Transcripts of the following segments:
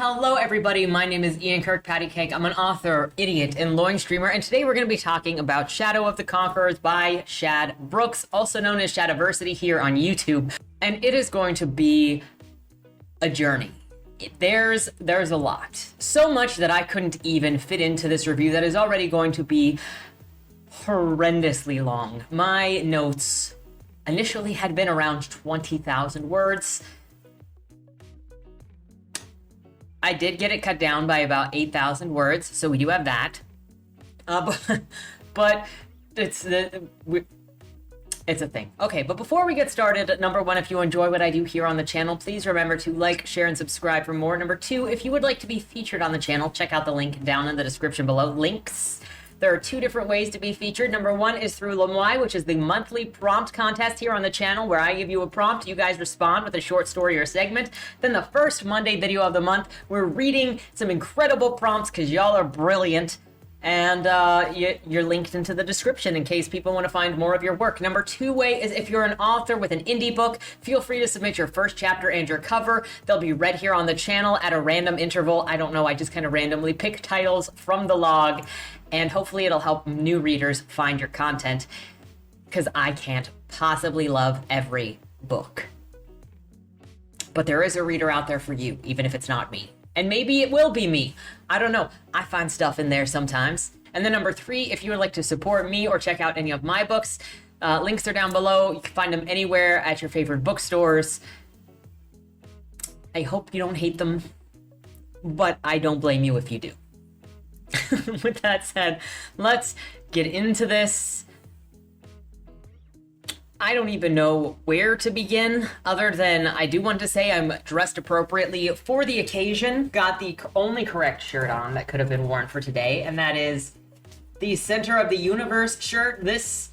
Hello everybody, my name is Ian Kirkpatrick. I'm an author, idiot, and loin streamer, and today we're going to be talking about Shadow of the Conquerors by Shad Brooks, also known as Shadiversity here on YouTube. And it is going to be a journey. There's a lot. So much that I couldn't even fit into this review that is already going to be horrendously long. My notes initially had been around 20,000 words. I did get it cut down by about 8,000 words, so we do have that. But it's a thing. Okay, but before we get started, number one, if you enjoy what I do here on the channel, please remember to like, share, and subscribe for more. Number two, if you would like to be featured on the channel, check out the link down in the description below. Links. There are two different ways to be featured. Number one is through Lemoy, which is the monthly prompt contest here on the channel where I give you a prompt, you guys respond with a short story or segment. Then the first Monday video of the month, we're reading some incredible prompts because y'all are brilliant. And you're linked into the description in case people want to find more of your work. Number two way is if you're an author with an indie book, feel free to submit your first chapter and your cover. They'll be read here on the channel at a random interval. I don't know, I just kind of randomly pick titles from the log, and hopefully it'll help new readers find your content, because I can't possibly love every book. But there is a reader out there for you, even if it's not me. And maybe it will be me. I don't know. I find stuff in there sometimes. And then number three, if you would like to support me or check out any of my books, links are down below. You can find them anywhere at your favorite bookstores. I hope you don't hate them, but I don't blame you if you do. With that said, let's get into this. I don't even know where to begin, other than I do want to say I'm dressed appropriately for the occasion. Got the only correct shirt on that could have been worn for today, and that is the Center of the Universe shirt. This,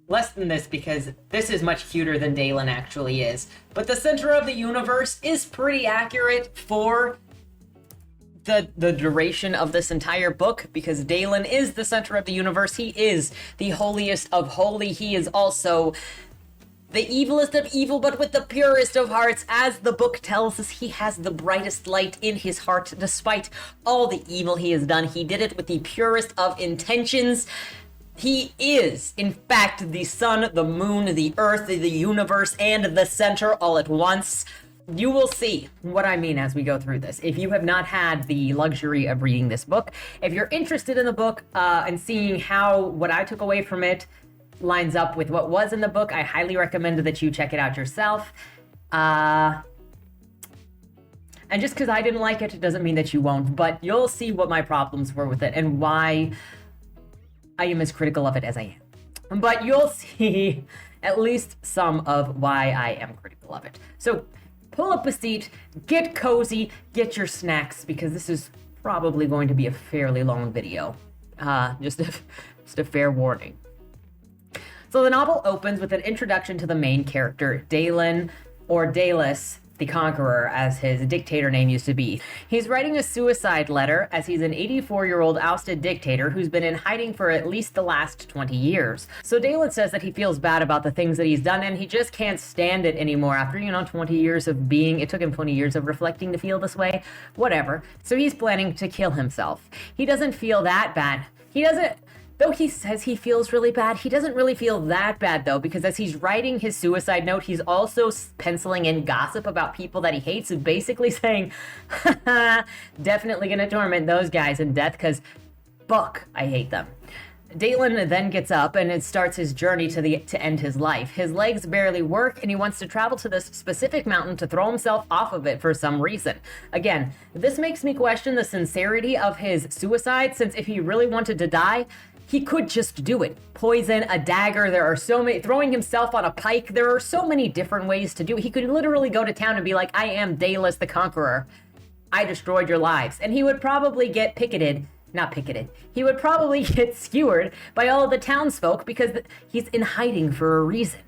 less than this, because this is much cuter than Dalen actually is. But the Center of the Universe is pretty accurate for the duration of this entire book, because Dalen is the center of the universe. He is the holiest of holy. He is also the evilest of evil, but with the purest of hearts. As the book tells us, he has the brightest light in his heart. Despite all the evil he has done, he did it with the purest of intentions. He is, in fact, the sun, the moon, the earth, the universe, and the center all at once. You will see what I mean as we go through this. If you have not had the luxury of reading this book, if you're interested in the book and seeing how what I took away from it lines up with what was in the book, I highly recommend that you check it out yourself. And just because I didn't like it doesn't mean that you won't, but you'll see what my problems were with it and why I am as critical of it as I am. But you'll see at least some of why I am critical of it. So pull up a seat, get cozy, get your snacks, because this is probably going to be a fairly long video. Just a fair warning. So the novel opens with an introduction to the main character, Dalen, or Dalus, the Conqueror, as his dictator name used to be. He's writing a suicide letter as he's an 84-year-old ousted dictator who's been in hiding for at least the last 20 years. So Dalen says that he feels bad about the things that he's done, and he just can't stand it anymore after, 20 years of being, it took him 20 years of reflecting to feel this way, whatever. So he's planning to kill himself. He doesn't feel that bad. Though he says he feels really bad, he doesn't really feel that bad, though, because as he's writing his suicide note, he's also penciling in gossip about people that he hates and basically saying, haha, definitely gonna torment those guys in death because, fuck, I hate them. Dalen then gets up and it starts his journey to end his life. His legs barely work, and he wants to travel to this specific mountain to throw himself off of it for some reason. Again, this makes me question the sincerity of his suicide, since if he really wanted to die, he could just do it. Poison, a dagger, there are so many, throwing himself on a pike, there are so many different ways to do it. He could literally go to town and be like, I am Dalus the Conqueror. I destroyed your lives. And he would probably get he would probably get skewered by all of the townsfolk because he's in hiding for a reason.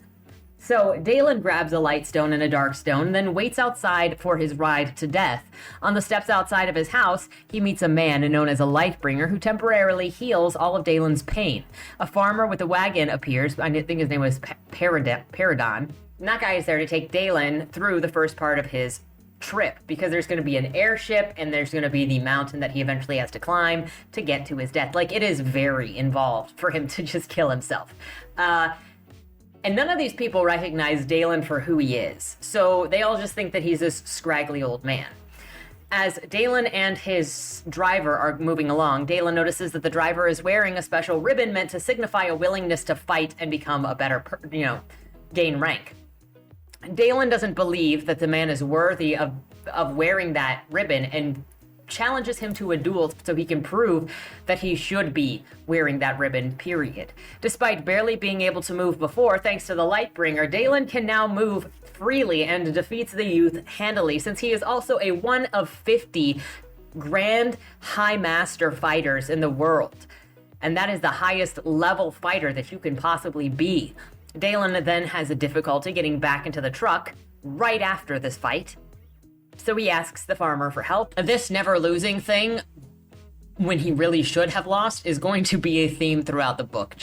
So Dalen grabs a light stone and a dark stone, then waits outside for his ride to death. On the steps outside of his house, he meets a man known as a Lightbringer who temporarily heals all of Dalen's pain. A farmer with a wagon appears. I think his name was Paradon. And that guy is there to take Dalen through the first part of his trip, because there's going to be an airship and there's going to be the mountain that he eventually has to climb to get to his death. Like, it is very involved for him to just kill himself. And none of these people recognize Dalen for who he is, so they all just think that he's this scraggly old man. As Dalen and his driver are moving along, Dalen notices that the driver is wearing a special ribbon meant to signify a willingness to fight and become a better, gain rank. Dalen doesn't believe that the man is worthy of wearing that ribbon and challenges him to a duel so he can prove that he should be wearing that ribbon, period. Despite barely being able to move before, thanks to the Lightbringer, Dalen can now move freely and defeats the youth handily, since he is also a one of 50 Grand High Master fighters in the world. And that is the highest level fighter that you can possibly be. Dalen then has a difficulty getting back into the truck right after this fight, so he asks the farmer for help. This never losing thing, when he really should have lost, is going to be a theme throughout the book.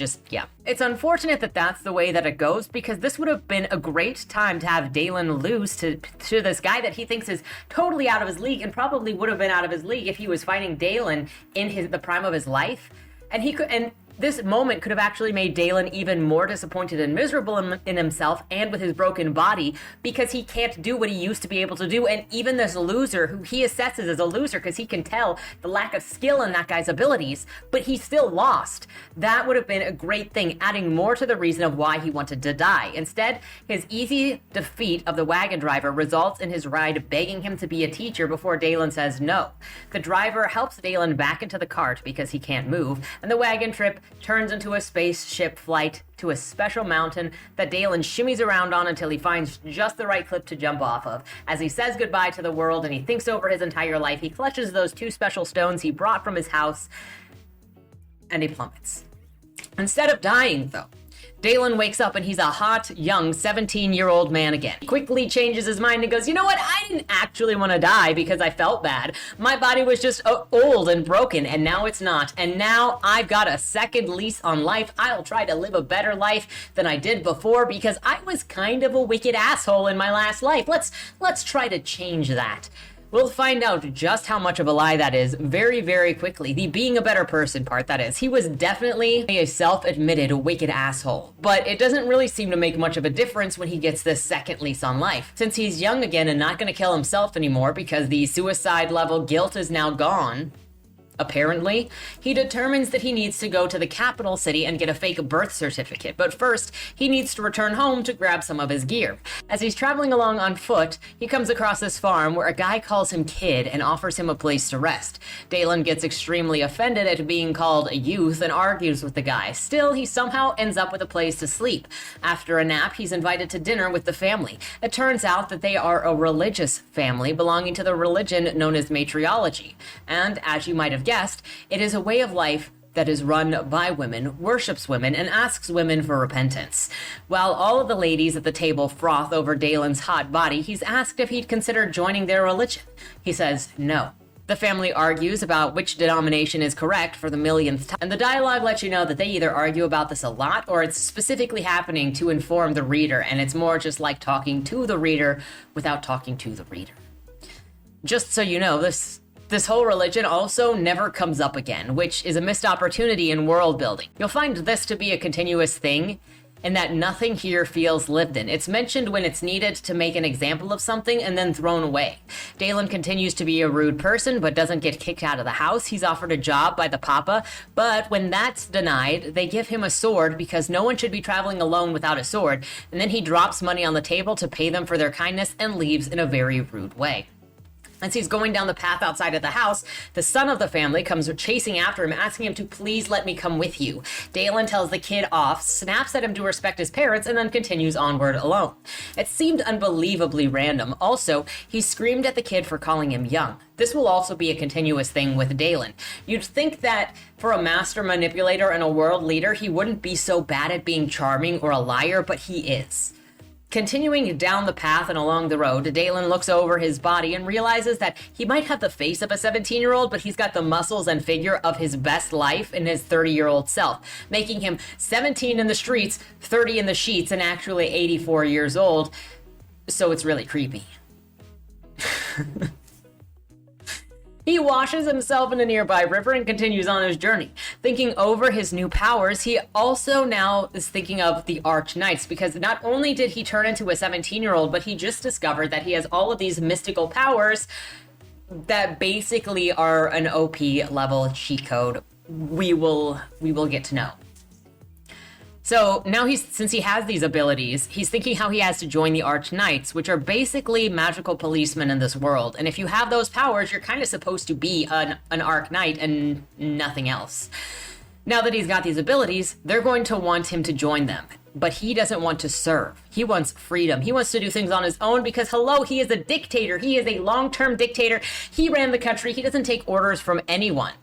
It's unfortunate that that's the way that it goes, because this would have been a great time to have Dalen lose to this guy that he thinks is totally out of his league, and probably would have been out of his league if he was fighting Dalen in the prime of his life. And this moment could have actually made Dalen even more disappointed and miserable in himself and with his broken body, because he can't do what he used to be able to do. And even this loser, who he assesses as a loser because he can tell the lack of skill in that guy's abilities, but he still lost. That would have been a great thing, adding more to the reason of why he wanted to die. Instead, his easy defeat of the wagon driver results in his ride begging him to be a teacher before Dalen says no. The driver helps Dalen back into the cart because he can't move, and the wagon trip turns into a spaceship flight to a special mountain that Dalen shimmies around on until he finds just the right cliff to jump off of. As he says goodbye to the world and he thinks over his entire life, he clutches those 2 special stones he brought from his house, and he plummets. Instead of dying, though, Dalen wakes up and he's a hot, young 17-year-old man again. He quickly changes his mind and goes, you know what? I didn't actually want to die because I felt bad. My body was just old and broken, and now it's not. And now I've got a second lease on life. I'll try to live a better life than I did before, because I was kind of a wicked asshole in my last life. Let's try to change that. We'll find out just how much of a lie that is very, very quickly. The being a better person part, that is. He was definitely a self-admitted wicked asshole, but it doesn't really seem to make much of a difference when he gets this second lease on life. Since he's young again and not going to kill himself anymore because the suicide level guilt is now gone, apparently, he determines that he needs to go to the capital city and get a fake birth certificate. But first, he needs to return home to grab some of his gear. As he's traveling along on foot, he comes across this farm where a guy calls him kid and offers him a place to rest. Dalen gets extremely offended at being called a youth and argues with the guy. Still, he somehow ends up with a place to sleep. After a nap, he's invited to dinner with the family. It turns out that they are a religious family belonging to the religion known as matriology. And as you might have guessed, it is a way of life that is run by women, worships women, and asks women for repentance. While all of the ladies at the table froth over Dalen's hot body, he's asked if he'd consider joining their religion. He says no. The family argues about which denomination is correct for the millionth time, and the dialogue lets you know that they either argue about this a lot, or it's specifically happening to inform the reader, and it's more just like talking to the reader without talking to the reader. Just so you know, this whole religion also never comes up again, which is a missed opportunity in world building. You'll find this to be a continuous thing, in that nothing here feels lived in. It's mentioned when it's needed to make an example of something and then thrown away. Dalen continues to be a rude person, but doesn't get kicked out of the house. He's offered a job by the papa, but when that's denied, they give him a sword because no one should be traveling alone without a sword, and then he drops money on the table to pay them for their kindness and leaves in a very rude way. As he's going down the path outside of the house, the son of the family comes chasing after him, asking him to please let me come with you. Dalen tells the kid off, snaps at him to respect his parents, and then continues onward alone. It seemed unbelievably random. Also, he screamed at the kid for calling him young. This will also be a continuous thing with Dalen. You'd think that for a master manipulator and a world leader, he wouldn't be so bad at being charming or a liar, but he is. Continuing down the path and along the road, Dalen looks over his body and realizes that he might have the face of a 17-year-old, but he's got the muscles and figure of his best life in his 30-year-old self, making him 17 in the streets, 30 in the sheets, and actually 84 years old. So it's really creepy. He washes himself in a nearby river and continues on his journey. Thinking over his new powers, he also now is thinking of the Arch Knights, because not only did he turn into a 17-year-old, but he just discovered that he has all of these mystical powers that basically are an OP level cheat code. We will get to know. So now since he has these abilities, he's thinking how he has to join the Arch Knights, which are basically magical policemen in this world. And if you have those powers, you're kind of supposed to be an Arch Knight and nothing else. Now that he's got these abilities, they're going to want him to join them. But he doesn't want to serve. He wants freedom. He wants to do things on his own because, hello, he is a dictator. He is a long-term dictator. He ran the country. He doesn't take orders from anyone.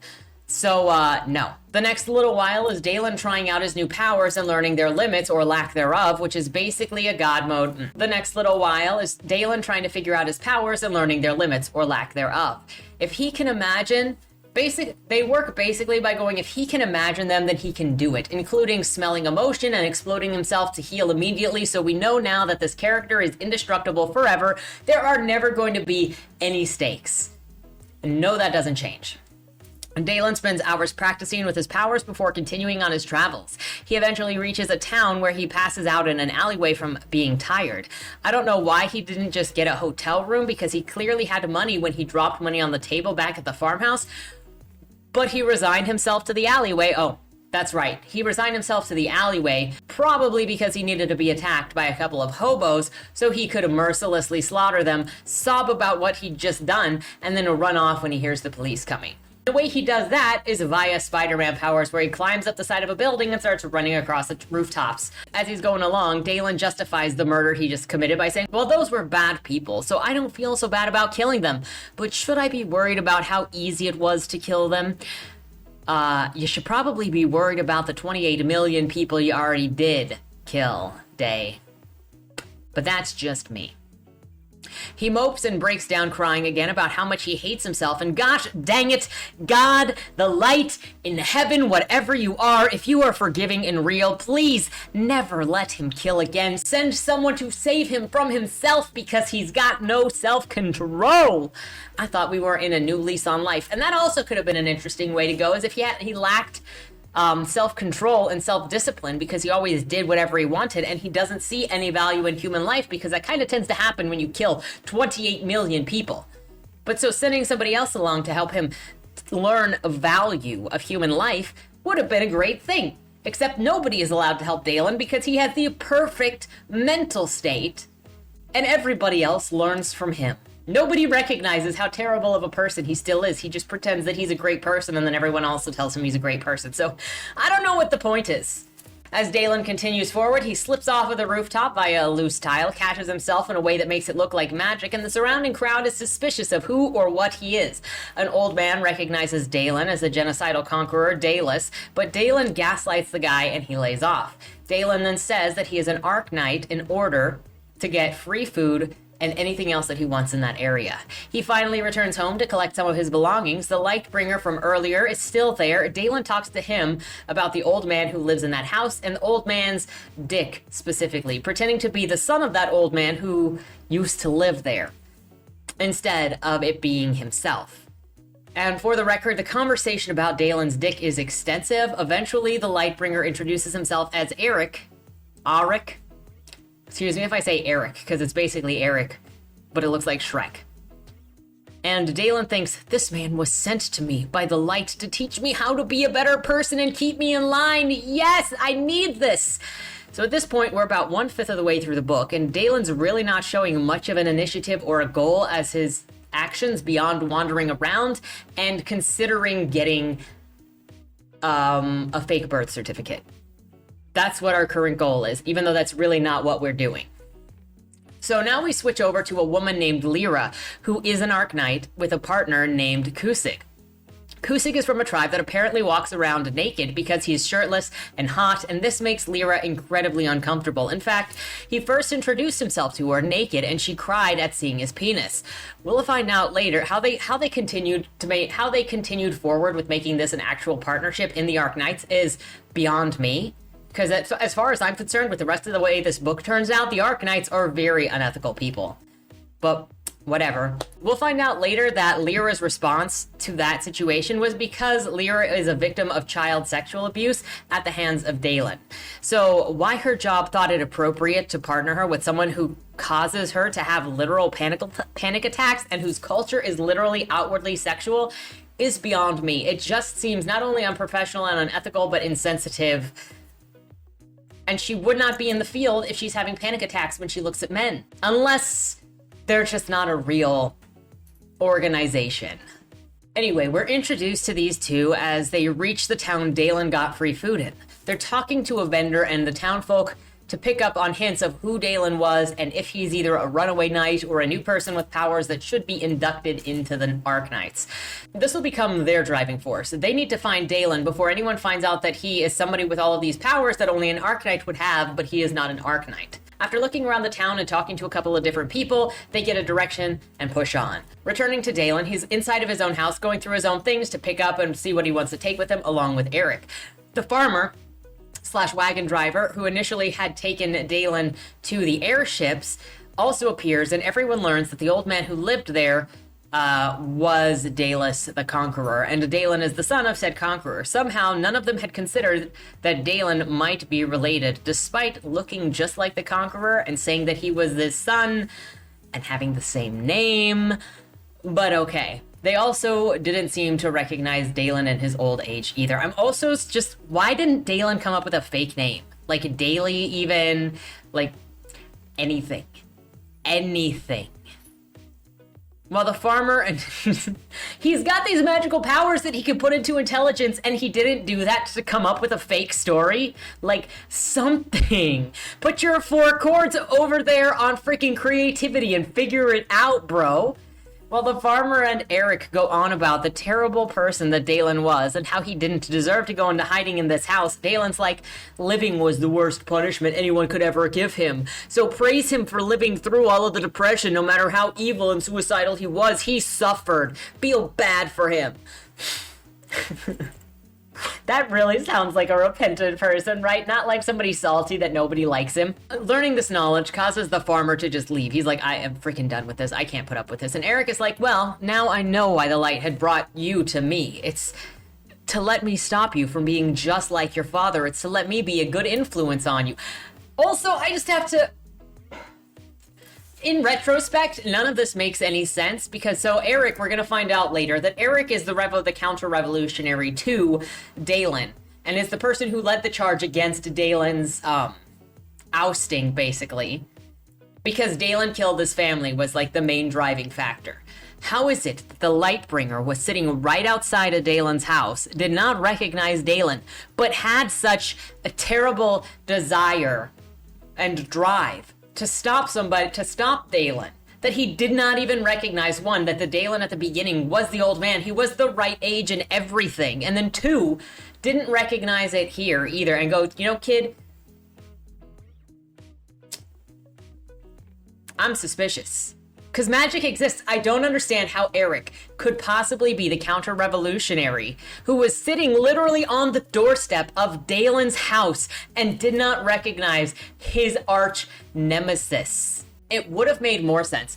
So, no. The next little while is Dalen trying out his new powers and learning their limits or lack thereof, which is basically a god mode. The next little while is Dalen trying to figure out his powers and learning their limits or lack thereof. If he can imagine, they work basically by going, if he can imagine them, then he can do it, including smelling emotion and exploding himself to heal immediately. So we know now that this character is indestructible forever. There are never going to be any stakes. And no, that doesn't change. Dalen spends hours practicing with his powers before continuing on his travels. He eventually reaches a town where he passes out in an alleyway from being tired. I don't know why he didn't just get a hotel room, because he clearly had money when he dropped money on the table back at the farmhouse, but he resigned himself to the alleyway. Oh, that's right. He resigned himself to the alleyway, probably because he needed to be attacked by a couple of hobos so he could mercilessly slaughter them, sob about what he'd just done, and then run off when he hears the police coming. The way he does that is via Spider-Man powers, where he climbs up the side of a building and starts running across the rooftops. As he's going along, Dalen justifies the murder he just committed by saying, well, those were bad people, so I don't feel so bad about killing them. But should I be worried about how easy it was to kill them? You should probably be worried about the 28 million people you already did kill, Day. But that's just me. He mopes and breaks down crying again about how much he hates himself, and gosh dang it, God, the light in heaven, whatever you are, if you are forgiving and real, please never let him kill again. Send someone to save him from himself, because he's got no self-control. I thought we were in a new lease on life, and that also could have been an interesting way to go, as if he lacked self-control and self-discipline, because he always did whatever he wanted, and he doesn't see any value in human life, because that kind of tends to happen when you kill 28 million people. But so sending somebody else along to help him learn a value of human life would have been a great thing. Except nobody is allowed to help Dalen, because he has the perfect mental state, and everybody else learns from him. Nobody recognizes how terrible of a person he still is. He just pretends that he's a great person, and then everyone also tells him he's a great person. So I don't know what the point is. As Dalen continues forward, he slips off of the rooftop via a loose tile, catches himself in a way that makes it look like magic, and the surrounding crowd is suspicious of who or what he is. An old man recognizes Dalen as the genocidal conqueror, Dalus, but Dalen gaslights the guy and he lays off. Dalen then says that he is an Arch Knight in order to get free food and anything else that he wants in that area. He finally returns home to collect some of his belongings. The Lightbringer from earlier is still there. Dalen talks to him about the old man who lives in that house, and the old man's dick specifically, pretending to be the son of that old man who used to live there, instead of it being himself. And for the record, the conversation about Dalen's dick is extensive. Eventually, the Lightbringer introduces himself as Arik. Excuse me if I say Eric, because it's basically Eric, but it looks like Shrek. And Dalen thinks, this man was sent to me by the light to teach me how to be a better person and keep me in line. Yes, I need this. So at this point, we're about 1/5 of the way through the book, and Dalen's really not showing much of an initiative or a goal as his actions beyond wandering around and considering getting a fake birth certificate. That's what our current goal is, even though that's really not what we're doing. So now we switch over to a woman named Lyra, who is an Arch Knight with a partner named Kusik. Kusik is from a tribe that apparently walks around naked because he's shirtless and hot, and this makes Lyra incredibly uncomfortable. In fact, he first introduced himself to her naked, and she cried at seeing his penis. We'll find out later how they continued forward with making this an actual partnership in the Arch Knights is beyond me. Because as far as I'm concerned, with the rest of the way this book turns out, the Arch Knights are very unethical people. But whatever. We'll find out later that Lyra's response to that situation was because Lyra is a victim of child sexual abuse at the hands of Dalen. So why her job thought it appropriate to partner her with someone who causes her to have literal panic attacks and whose culture is literally outwardly sexual is beyond me. It just seems not only unprofessional and unethical, but insensitive. And she would not be in the field if she's having panic attacks when she looks at men. Unless they're just not a real organization. Anyway, we're introduced to these two as they reach the town Dalen got free food in. They're talking to a vendor and the townfolk to pick up on hints of who Dalen was and if he's either a runaway knight or a new person with powers that should be inducted into the Arknights. This will become their driving force. They need to find Dalen before anyone finds out that he is somebody with all of these powers that only an Arknight would have, but he is not an Arknight. After looking around the town and talking to a couple of different people, they get a direction and push on. Returning to Dalen, he's inside of his own house going through his own things to pick up and see what he wants to take with him, along with Eric. The farmer / wagon driver, who initially had taken Dalen to the airships, also appears, and everyone learns that the old man who lived there was Dalus the Conqueror, and Dalen is the son of said Conqueror. Somehow, none of them had considered that Dalen might be related, despite looking just like the Conqueror and saying that he was his son and having the same name. But okay. They also didn't seem to recognize Dalen in his old age either. I'm also just, why didn't Dalen come up with a fake name? Like Daly even, like anything. While the farmer, and he's got these magical powers that he can put into intelligence, and he didn't do that to come up with a fake story? Like, something. Put your 4 chords over there on freaking creativity and figure it out, bro. While the farmer and Eric go on about the terrible person that Dalen was and how he didn't deserve to go into hiding in this house, Dalen's like, living was the worst punishment anyone could ever give him. So praise him for living through all of the depression, no matter how evil and suicidal he was. He suffered. Feel bad for him. That really sounds like a repentant person, right? Not like somebody salty that nobody likes him. Learning this knowledge causes the farmer to just leave. He's like, I am freaking done with this. I can't put up with this. And Eric is like, well, now I know why the light had brought you to me. It's to let me stop you from being just like your father. It's to let me be a good influence on you. Also, I just have to... In retrospect, none of this makes any sense because so Eric, we're going to find out later that Eric is the counter-revolutionary to Dalen and is the person who led the charge against Dalen's ousting, basically, because Dalen killed his family was like the main driving factor. How is it that the Lightbringer was sitting right outside of Dalen's house, did not recognize Dalen, but had such a terrible desire and drive to stop somebody, to stop Dalen, that he did not even recognize, one, that the Dalen at the beginning was the old man. He was the right age and everything. And then 2, didn't recognize it here either and go, you know, kid, I'm suspicious. Because magic exists. I don't understand how Eric could possibly be the counter-revolutionary who was sitting literally on the doorstep of Dalen's house and did not recognize his arch nemesis. It would have made more sense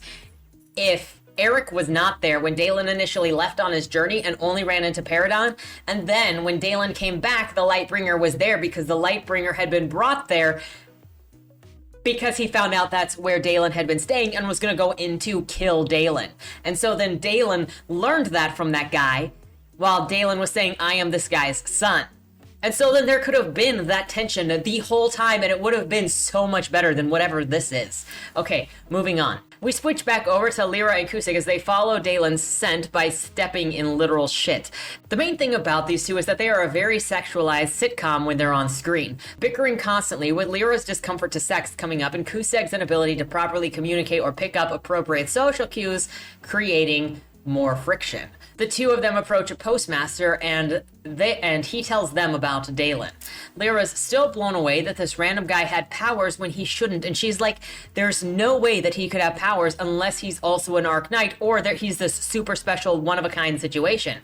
if Eric was not there when Dalen initially left on his journey and only ran into Paradon, and then when Dalen came back, the Lightbringer was there because the Lightbringer had been brought there because he found out that's where Dalen had been staying and was going to go in to kill Dalen. And so then Dalen learned that from that guy while Dalen was saying, I am this guy's son. And so then there could have been that tension the whole time, and it would have been so much better than whatever this is. Okay, moving on. We switch back over to Lyra and Kusik as they follow Dalen's scent by stepping in literal shit. The main thing about these two is that they are a very sexualized sitcom when they're on screen, bickering constantly with Lyra's discomfort to sex coming up and Kusek's inability to properly communicate or pick up appropriate social cues, creating more friction. The two of them approach a postmaster and he tells them about Dalen. Lyra's still blown away that this random guy had powers when he shouldn't, and she's like, there's no way that he could have powers unless he's also an Arknight or that he's this super special one-of-a-kind situation.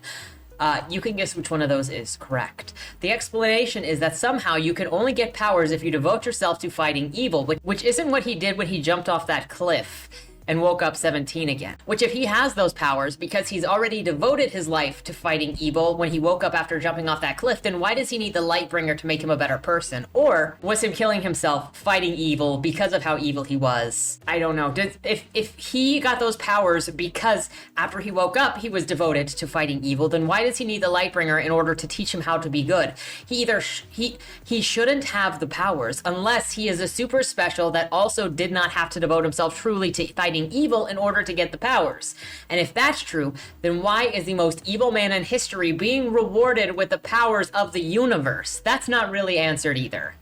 You can guess which one of those is correct. The explanation is that somehow you can only get powers if you devote yourself to fighting evil, which isn't what he did when he jumped off that cliff and woke up 17 again. Which, if he has those powers because he's already devoted his life to fighting evil when he woke up after jumping off that cliff, then why does he need the Lightbringer to make him a better person? Or was him killing himself fighting evil because of how evil he was? I don't know. If he got those powers because after he woke up he was devoted to fighting evil, then why does he need the Lightbringer in order to teach him how to be good? He shouldn't have the powers unless he is a super special that also did not have to devote himself truly to fighting evil in order to get the powers. And if that's true, then why is the most evil man in history being rewarded with the powers of the universe? That's not really answered either.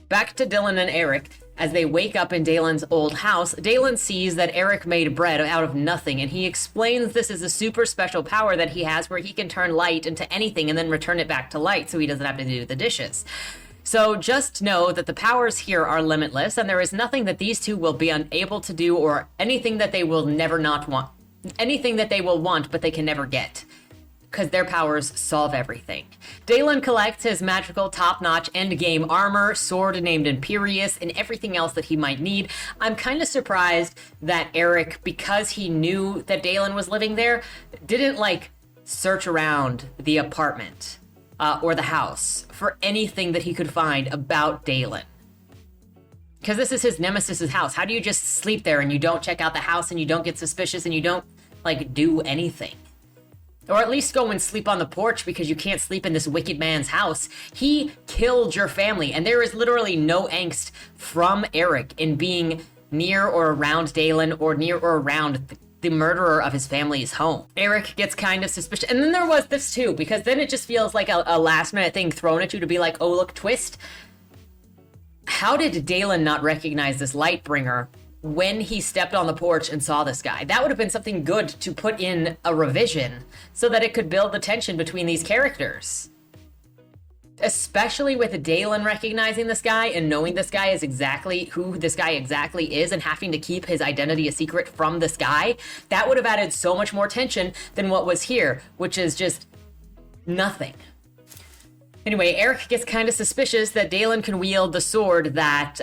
Back to Dalen and Eric. As they wake up in Dalen's old house, Dalen sees that Eric made bread out of nothing, and he explains this is a super special power that he has where he can turn light into anything and then return it back to light so he doesn't have to do the dishes. So just know that the powers here are limitless, and there is nothing that these two will be unable to do or anything that they will never not want. Anything that they will want but they can never get, because their powers solve everything. Dalen collects his magical top-notch endgame armor, sword named Imperious, and everything else that he might need. I'm kind of surprised that Eric, because he knew that Dalen was living there, didn't search around the apartment or the house for anything that he could find about Dalen. Because this is his nemesis's house. How do you just sleep there and you don't check out the house and you don't get suspicious and you don't do anything? Or at least go and sleep on the porch because you can't sleep in this wicked man's house. He killed your family, and there is literally no angst from Eric in being near or around Dalen or near or around the murderer of his family's home. Eric gets kind of suspicious. And then there was this too, because then it just feels like a last minute thing thrown at you to be like, oh, look, twist. How did Dalen not recognize this Lightbringer when he stepped on the porch and saw this guy? That would have been something good to put in a revision so that it could build the tension between these characters. Especially with Dalen recognizing this guy and knowing this guy is exactly who this guy exactly is and having to keep his identity a secret from this guy. That would have added so much more tension than what was here, which is just nothing. Anyway, Eric gets kind of suspicious that Dalen can wield the sword that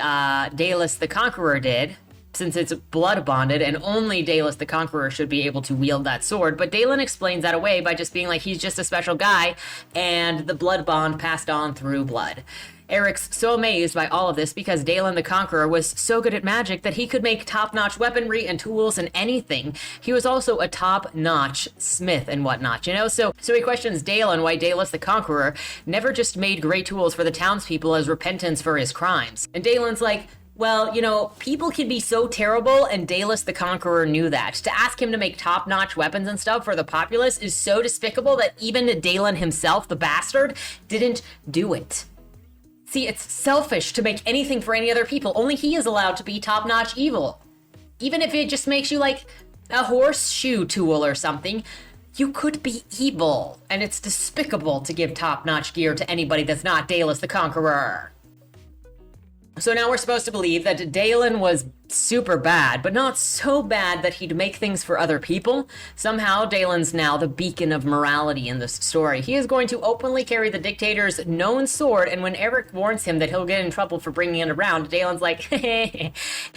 Dalus the Conqueror did, since it's blood bonded, and only Dalus the Conqueror should be able to wield that sword. But Dalen explains that away by just being like, he's just a special guy, and the blood bond passed on through blood. Eric's so amazed by all of this because Dalen the Conqueror was so good at magic that he could make top-notch weaponry and tools and anything. He was also a top-notch smith and whatnot, So he questions Dalen why Dalus the Conqueror never just made great tools for the townspeople as repentance for his crimes. And Dalen's like, well, people can be so terrible, and Dalus the Conqueror knew that. To ask him to make top-notch weapons and stuff for the populace is so despicable that even Dalen himself, the bastard, didn't do it. See, it's selfish to make anything for any other people. Only he is allowed to be top-notch evil. Even if it just makes you like a horseshoe tool or something, you could be evil. And it's despicable to give top-notch gear to anybody that's not Dalus the Conqueror. So now we're supposed to believe that Dalen was super bad, but not so bad that he'd make things for other people. Somehow, Dalen's now the beacon of morality in this story. He is going to openly carry the dictator's known sword, and when Eric warns him that he'll get in trouble for bringing it around, Dalen's like,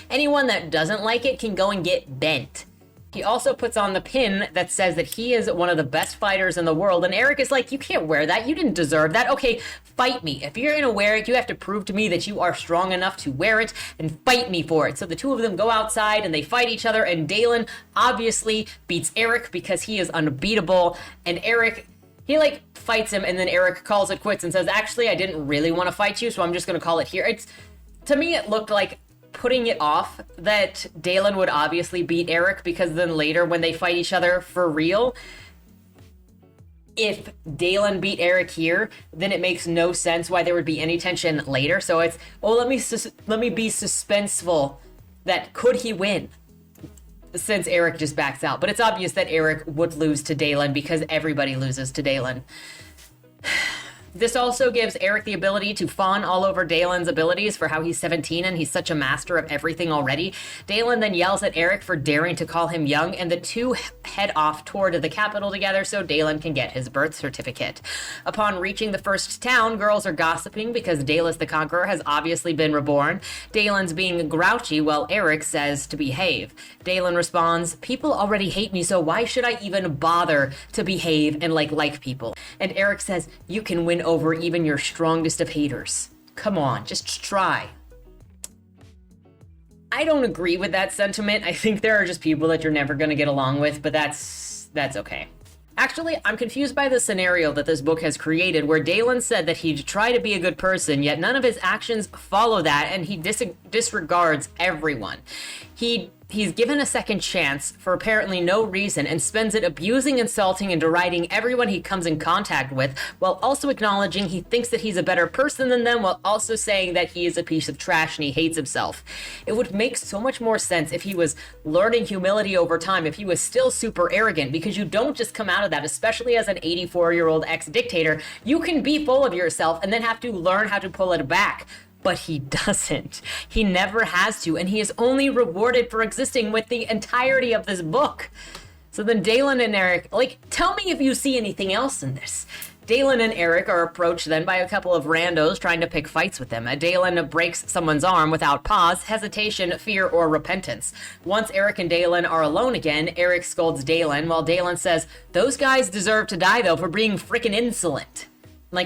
anyone that doesn't like it can go and get bent. He also puts on the pin that says that he is one of the best fighters in the world, and Eric is like, you can't wear that, you didn't deserve that. Okay, fight me. If you're gonna wear it, you have to prove to me that you are strong enough to wear it, and fight me for it. So the two of them go outside and they fight each other, and Dalen obviously beats Eric because he is unbeatable, and Eric, he fights him, and then Eric calls it quits and says, actually, I didn't really want to fight you, so I'm just gonna call it here. To me, it looked like putting it off that Dalen would obviously beat Eric, because then later when they fight each other for real, if Dalen beat Eric here, then it makes no sense why there would be any tension later. So it's, let me be suspenseful that could he win, since Eric just backs out. But it's obvious that Eric would lose to Dalen because everybody loses to Dalen. This also gives Eric the ability to fawn all over Dalen's abilities for how he's 17 and he's such a master of everything already. Dalen then yells at Eric for daring to call him young, and the two head off toward the capital together so Dalen can get his birth certificate. Upon reaching the first town, girls are gossiping because Dalen the Conqueror has obviously been reborn. Dalen's being grouchy while Eric says to behave. Dalen responds, "People already hate me, so why should I even bother to behave and like people?" And Eric says, "You can win over even your strongest of haters. Come on, just try." I don't agree with that sentiment. I think there are just people that you're never going to get along with, but that's okay. Actually, I'm confused by the scenario that this book has created where Dalen said that he'd try to be a good person, yet none of his actions follow that, and he disregards everyone. He's given a second chance for apparently no reason and spends it abusing, insulting, and deriding everyone he comes in contact with, while also acknowledging he thinks that he's a better person than them, while also saying that he is a piece of trash and he hates himself. It would make so much more sense if he was learning humility over time, if he was still super arrogant, because you don't just come out of that, especially as an 84-year-old ex-dictator. You can be full of yourself and then have to learn how to pull it back. But he doesn't. He never has to, and he is only rewarded for existing with the entirety of this book. So then Dalen and Eric, tell me if you see anything else in this. Dalen and Eric are approached then by a couple of randos trying to pick fights with them. Dalen breaks someone's arm without pause, hesitation, fear, or repentance. Once Eric and Dalen are alone again, Eric scolds Dalen, while Dalen says, "Those guys deserve to die, though, for being freaking insolent."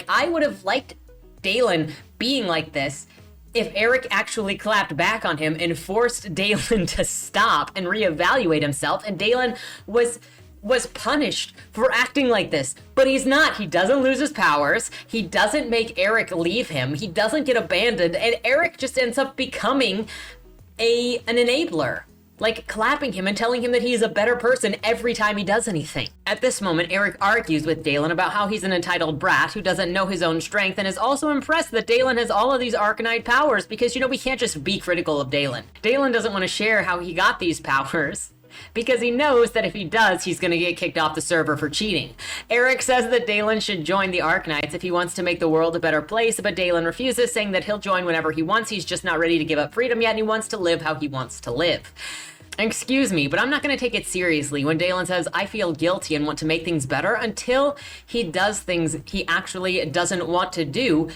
I would have liked Dalen being like this if Eric actually clapped back on him and forced Dalen to stop and reevaluate himself, and Dalen was punished for acting like this. But he's not. He doesn't lose his powers. He doesn't make Eric leave him. He doesn't get abandoned, and Eric just ends up becoming an enabler. Clapping him and telling him that he is a better person every time he does anything. At this moment, Eric argues with Dalen about how he's an entitled brat who doesn't know his own strength, and is also impressed that Dalen has all of these Arcanite powers because, we can't just be critical of Dalen. Dalen doesn't want to share how he got these powers, because he knows that if he does, he's going to get kicked off the server for cheating. Eric says that Dalen should join the Arknights if he wants to make the world a better place, but Dalen refuses, saying that he'll join whenever he wants. He's just not ready to give up freedom yet, and he wants to live how he wants to live. Excuse me, but I'm not going to take it seriously when Dalen says, "I feel guilty and want to make things better," until he does things he actually doesn't want to do,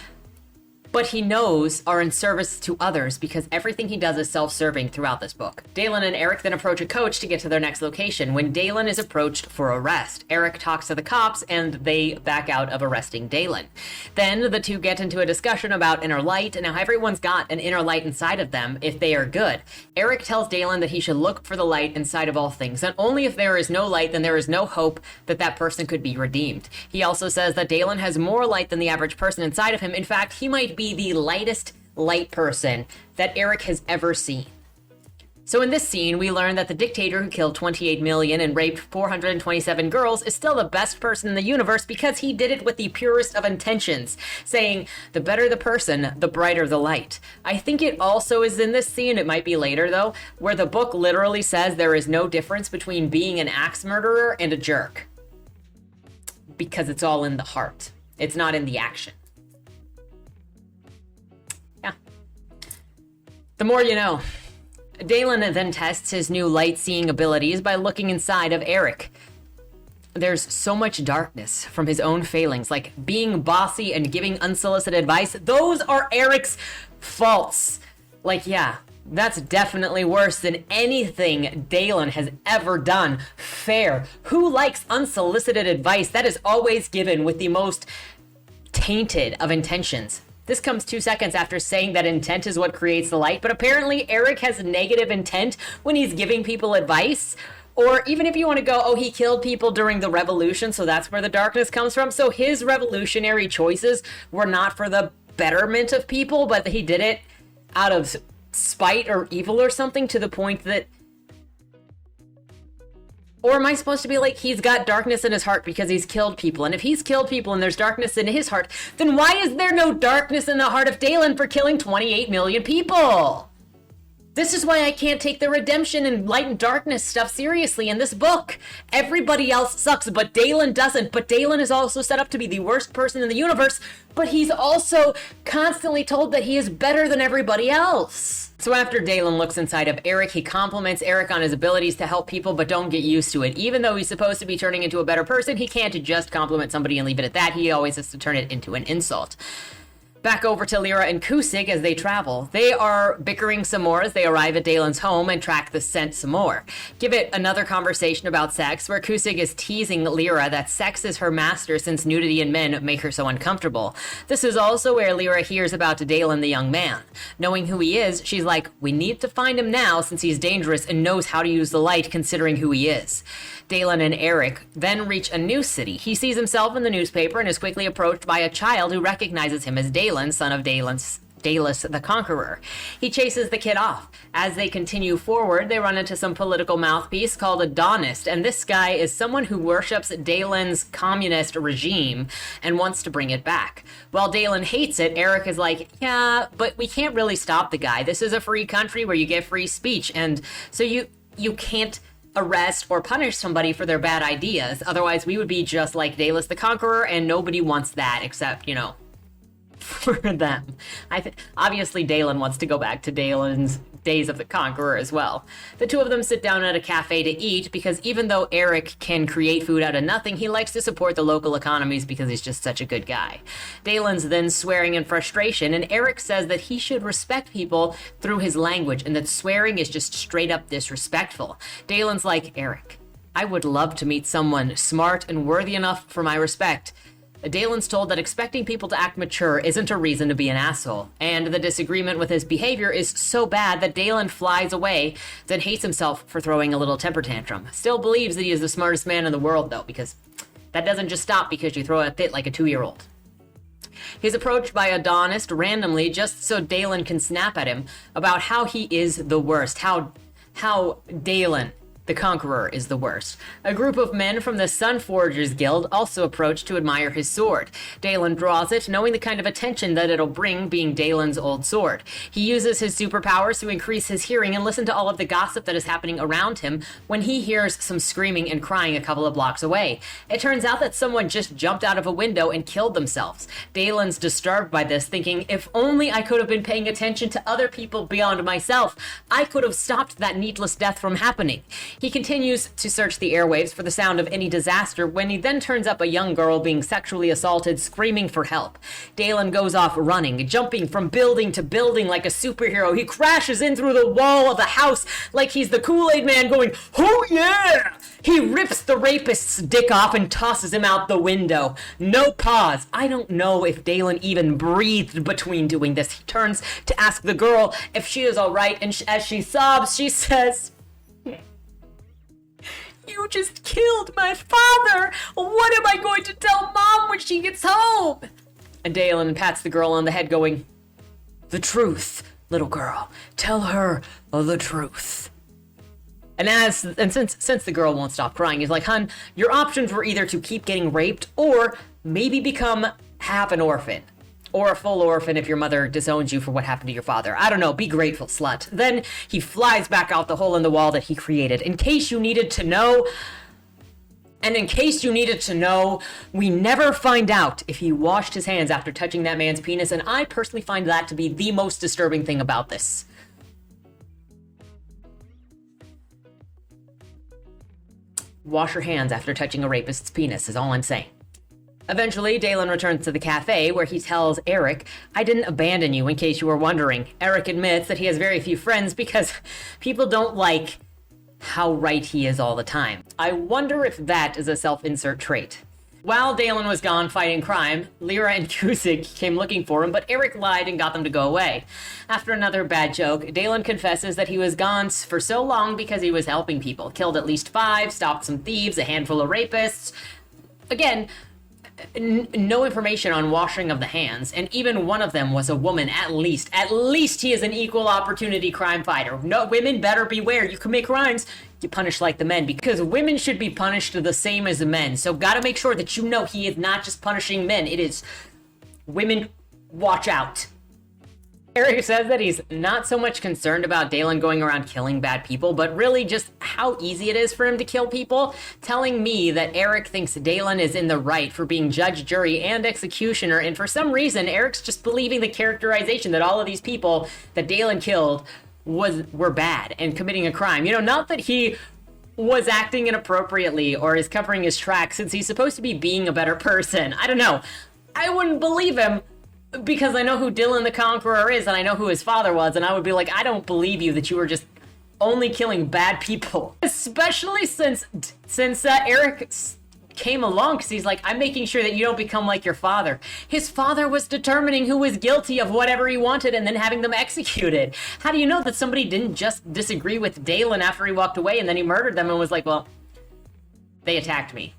but he knows are in service to others, because everything he does is self-serving throughout this book. Dalen and Eric then approach a coach to get to their next location when Dalen is approached for arrest. Eric talks to the cops and they back out of arresting Dalen. Then the two get into a discussion about inner light and how everyone's got an inner light inside of them if they are good. Eric tells Dalen that he should look for the light inside of all things, and only if there is no light, then there is no hope that that person could be redeemed. He also says that Dalen has more light than the average person inside of him. In fact, he might be the lightest light person that Eric has ever seen. So in this scene, we learn that the dictator who killed 28 million and raped 427 girls is still the best person in the universe because he did it with the purest of intentions, saying, "The better the person, the brighter the light." I think it also is in this scene, it might be later though, where the book literally says there is no difference between being an axe murderer and a jerk. Because it's all in the heart. It's not in the action. The more you know. Dalen then tests his new light-seeing abilities by looking inside of Eric. There's so much darkness from his own failings, like being bossy and giving unsolicited advice. Those are Eric's faults. That's definitely worse than anything Dalen has ever done. Fair. Who likes unsolicited advice? That is always given with the most tainted of intentions. This comes 2 seconds after saying that intent is what creates the light, but apparently Eric has negative intent when he's giving people advice. Or even if you want to go, oh, he killed people during the revolution, so that's where the darkness comes from. So his revolutionary choices were not for the betterment of people, but he did it out of spite or evil or something, to the point that... Or am I supposed to be like, he's got darkness in his heart because he's killed people? And if he's killed people and there's darkness in his heart, then why is there no darkness in the heart of Dalen for killing 28 million people? This is why I can't take the redemption and light and darkness stuff seriously in this book. Everybody else sucks, but Dalen doesn't. But Dalen is also set up to be the worst person in the universe, but he's also constantly told that he is better than everybody else. So after Dalen looks inside of Eric, he compliments Eric on his abilities to help people, but don't get used to it. Even though he's supposed to be turning into a better person, he can't just compliment somebody and leave it at that. He always has to turn it into an insult. Back over to Lyra and Kusig as they travel. They are bickering some more as they arrive at Dalen's home and track the scent some more. Give it another conversation about sex, where Kusig is teasing Lyra that sex is her master since nudity and men make her so uncomfortable. This is also where Lyra hears about Dalen the young man. Knowing who he is, she's like, we need to find him now since he's dangerous and knows how to use the light considering who he is. Dalen and Eric then reach a new city. He sees himself in the newspaper and is quickly approached by a child who recognizes him as Dalen, son of Dalens the Conqueror. He chases the kid off. As they continue forward, they run into some political mouthpiece called Adonis, and this guy is someone who worships Dalen's communist regime and wants to bring it back. While Dalen hates it, Eric is like, yeah, but we can't really stop the guy. This is a free country where you get free speech, and so you can't arrest or punish somebody for their bad ideas. Otherwise, we would be just like Dalus the Conqueror, and nobody wants that except, for them. Obviously, Dalen wants to go back to Dalen's days of the Conqueror as well. The two of them sit down at a cafe to eat because even though Eric can create food out of nothing, he likes to support the local economies because he's just such a good guy. Dalen's then swearing in frustration, and Eric says that he should respect people through his language and that swearing is just straight up disrespectful. Dalen's like, Eric, I would love to meet someone smart and worthy enough for my respect. Dalen's told that expecting people to act mature isn't a reason to be an asshole, and the disagreement with his behavior is so bad that Dalen flies away, then hates himself for throwing a little temper tantrum. Still believes that he is the smartest man in the world, though, because that doesn't just stop because you throw a fit like a 2-year-old. He's approached by Adonis randomly just so Dalen can snap at him about how he is the worst, how Dalen the Conqueror is the worst. A group of men from the Sunforgers Guild also approach to admire his sword. Dalen draws it, knowing the kind of attention that it'll bring being Dalen's old sword. He uses his superpowers to increase his hearing and listen to all of the gossip that is happening around him when he hears some screaming and crying a couple of blocks away. It turns out that someone just jumped out of a window and killed themselves. Dalen's disturbed by this, thinking, if only I could have been paying attention to other people beyond myself, I could have stopped that needless death from happening. He continues to search the airwaves for the sound of any disaster when he then turns up a young girl being sexually assaulted, screaming for help. Dalen goes off running, jumping from building to building like a superhero. He crashes in through the wall of the house like he's the Kool-Aid Man going, oh yeah! He rips the rapist's dick off and tosses him out the window. No pause. I don't know if Dalen even breathed between doing this. He turns to ask the girl if she is all right, and as she sobs, she says, you just killed my father! What am I going to tell Mom when she gets home? And Dalen pats the girl on the head going, the truth, little girl. Tell her the truth. And since the girl won't stop crying, he's like, hun, your options were either to keep getting raped or maybe become half an orphan. Or a full orphan if your mother disowns you for what happened to your father. I don't know, be grateful, slut. Then he flies back out the hole in the wall that he created. In case you needed to know, we never find out if he washed his hands after touching that man's penis, and I personally find that to be the most disturbing thing about this. Wash your hands after touching a rapist's penis is all I'm saying. Eventually, Dalen returns to the cafe where he tells Eric, I didn't abandon you in case you were wondering. Eric admits that he has very few friends because people don't like how right he is all the time. I wonder if that is a self-insert trait. While Dalen was gone fighting crime, Lyra and Kusig came looking for him, but Eric lied and got them to go away. After another bad joke, Dalen confesses that he was gone for so long because he was helping people. Killed at least 5, stopped some thieves, a handful of rapists. Again, no information on washing of the hands, and even one of them was a woman at least. At least he is an equal opportunity crime fighter. No, women better beware. You commit crimes, you punish like the men, because women should be punished the same as the men. So gotta make sure that you know he is not just punishing men. It is women, watch out. Eric says that he's not so much concerned about Dalen going around killing bad people, but really just how easy it is for him to kill people, telling me that Eric thinks Dalen is in the right for being judge, jury, and executioner, and for some reason, Eric's just believing the characterization that all of these people that Dalen killed were bad and committing a crime. You know, not that he was acting inappropriately or is covering his tracks, since he's supposed to be being a better person. I don't know. I wouldn't believe him, because I know who Dalen the Conqueror is, and I know who his father was, and I would be like, I don't believe you that you were just only killing bad people. Especially since Eric came along, because he's like, I'm making sure that you don't become like your father. His father was determining who was guilty of whatever he wanted and then having them executed. How do you know that somebody didn't just disagree with Dalen after he walked away and then he murdered them and was like, well, they attacked me?